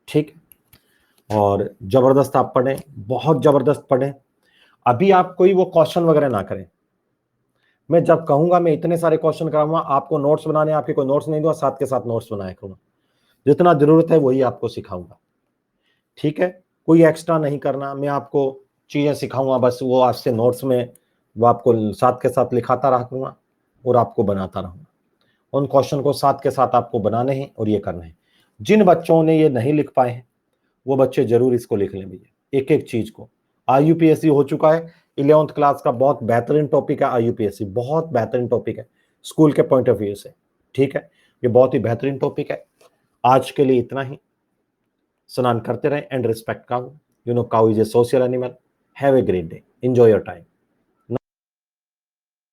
ठीक है? और जबरदस्त आप पढ़ें, बहुत जबरदस्त पढ़ें। अभी आप कोई वो क्वेश्चन वगैरह ना करें। मैं जब कहूंगा मैं इतने सारे क्वेश्चन कराऊंगा, आपको नोट्स बनाने, आपके कोई नोट्स नहीं दूंगा, साथ के साथ नोट्स बनाया करूंगा। जितना जरूरत है वही आपको सिखाऊंगा, ठीक है? कोई एक्स्ट्रा नहीं करना। मैं आपको चीजें सिखाऊंगा, बस वो आज से नोट्स में वो आपको साथ के साथ लिखाता रहूंगा और आपको बनाता रहूंगा। उन क्वेश्चन को साथ के साथ आपको बनाने हैं और ये करना है। जिन बच्चों ने ये नहीं लिख पाए हैं वो बच्चे जरूर इसको लिख लें भैया, एक एक चीज को। IUPAC हो चुका है, 11th क्लास का बहुत बेहतरीन टॉपिक है IUPAC, बहुत बेहतरीन टॉपिक है स्कूल के पॉइंट ऑफ व्यू से, ठीक है? ये बहुत ही बेहतरीन टॉपिक है। आज के लिए इतना ही। स्नान करते रहें and respect cow. You know cow is a social animal. Have a great day, enjoy your time.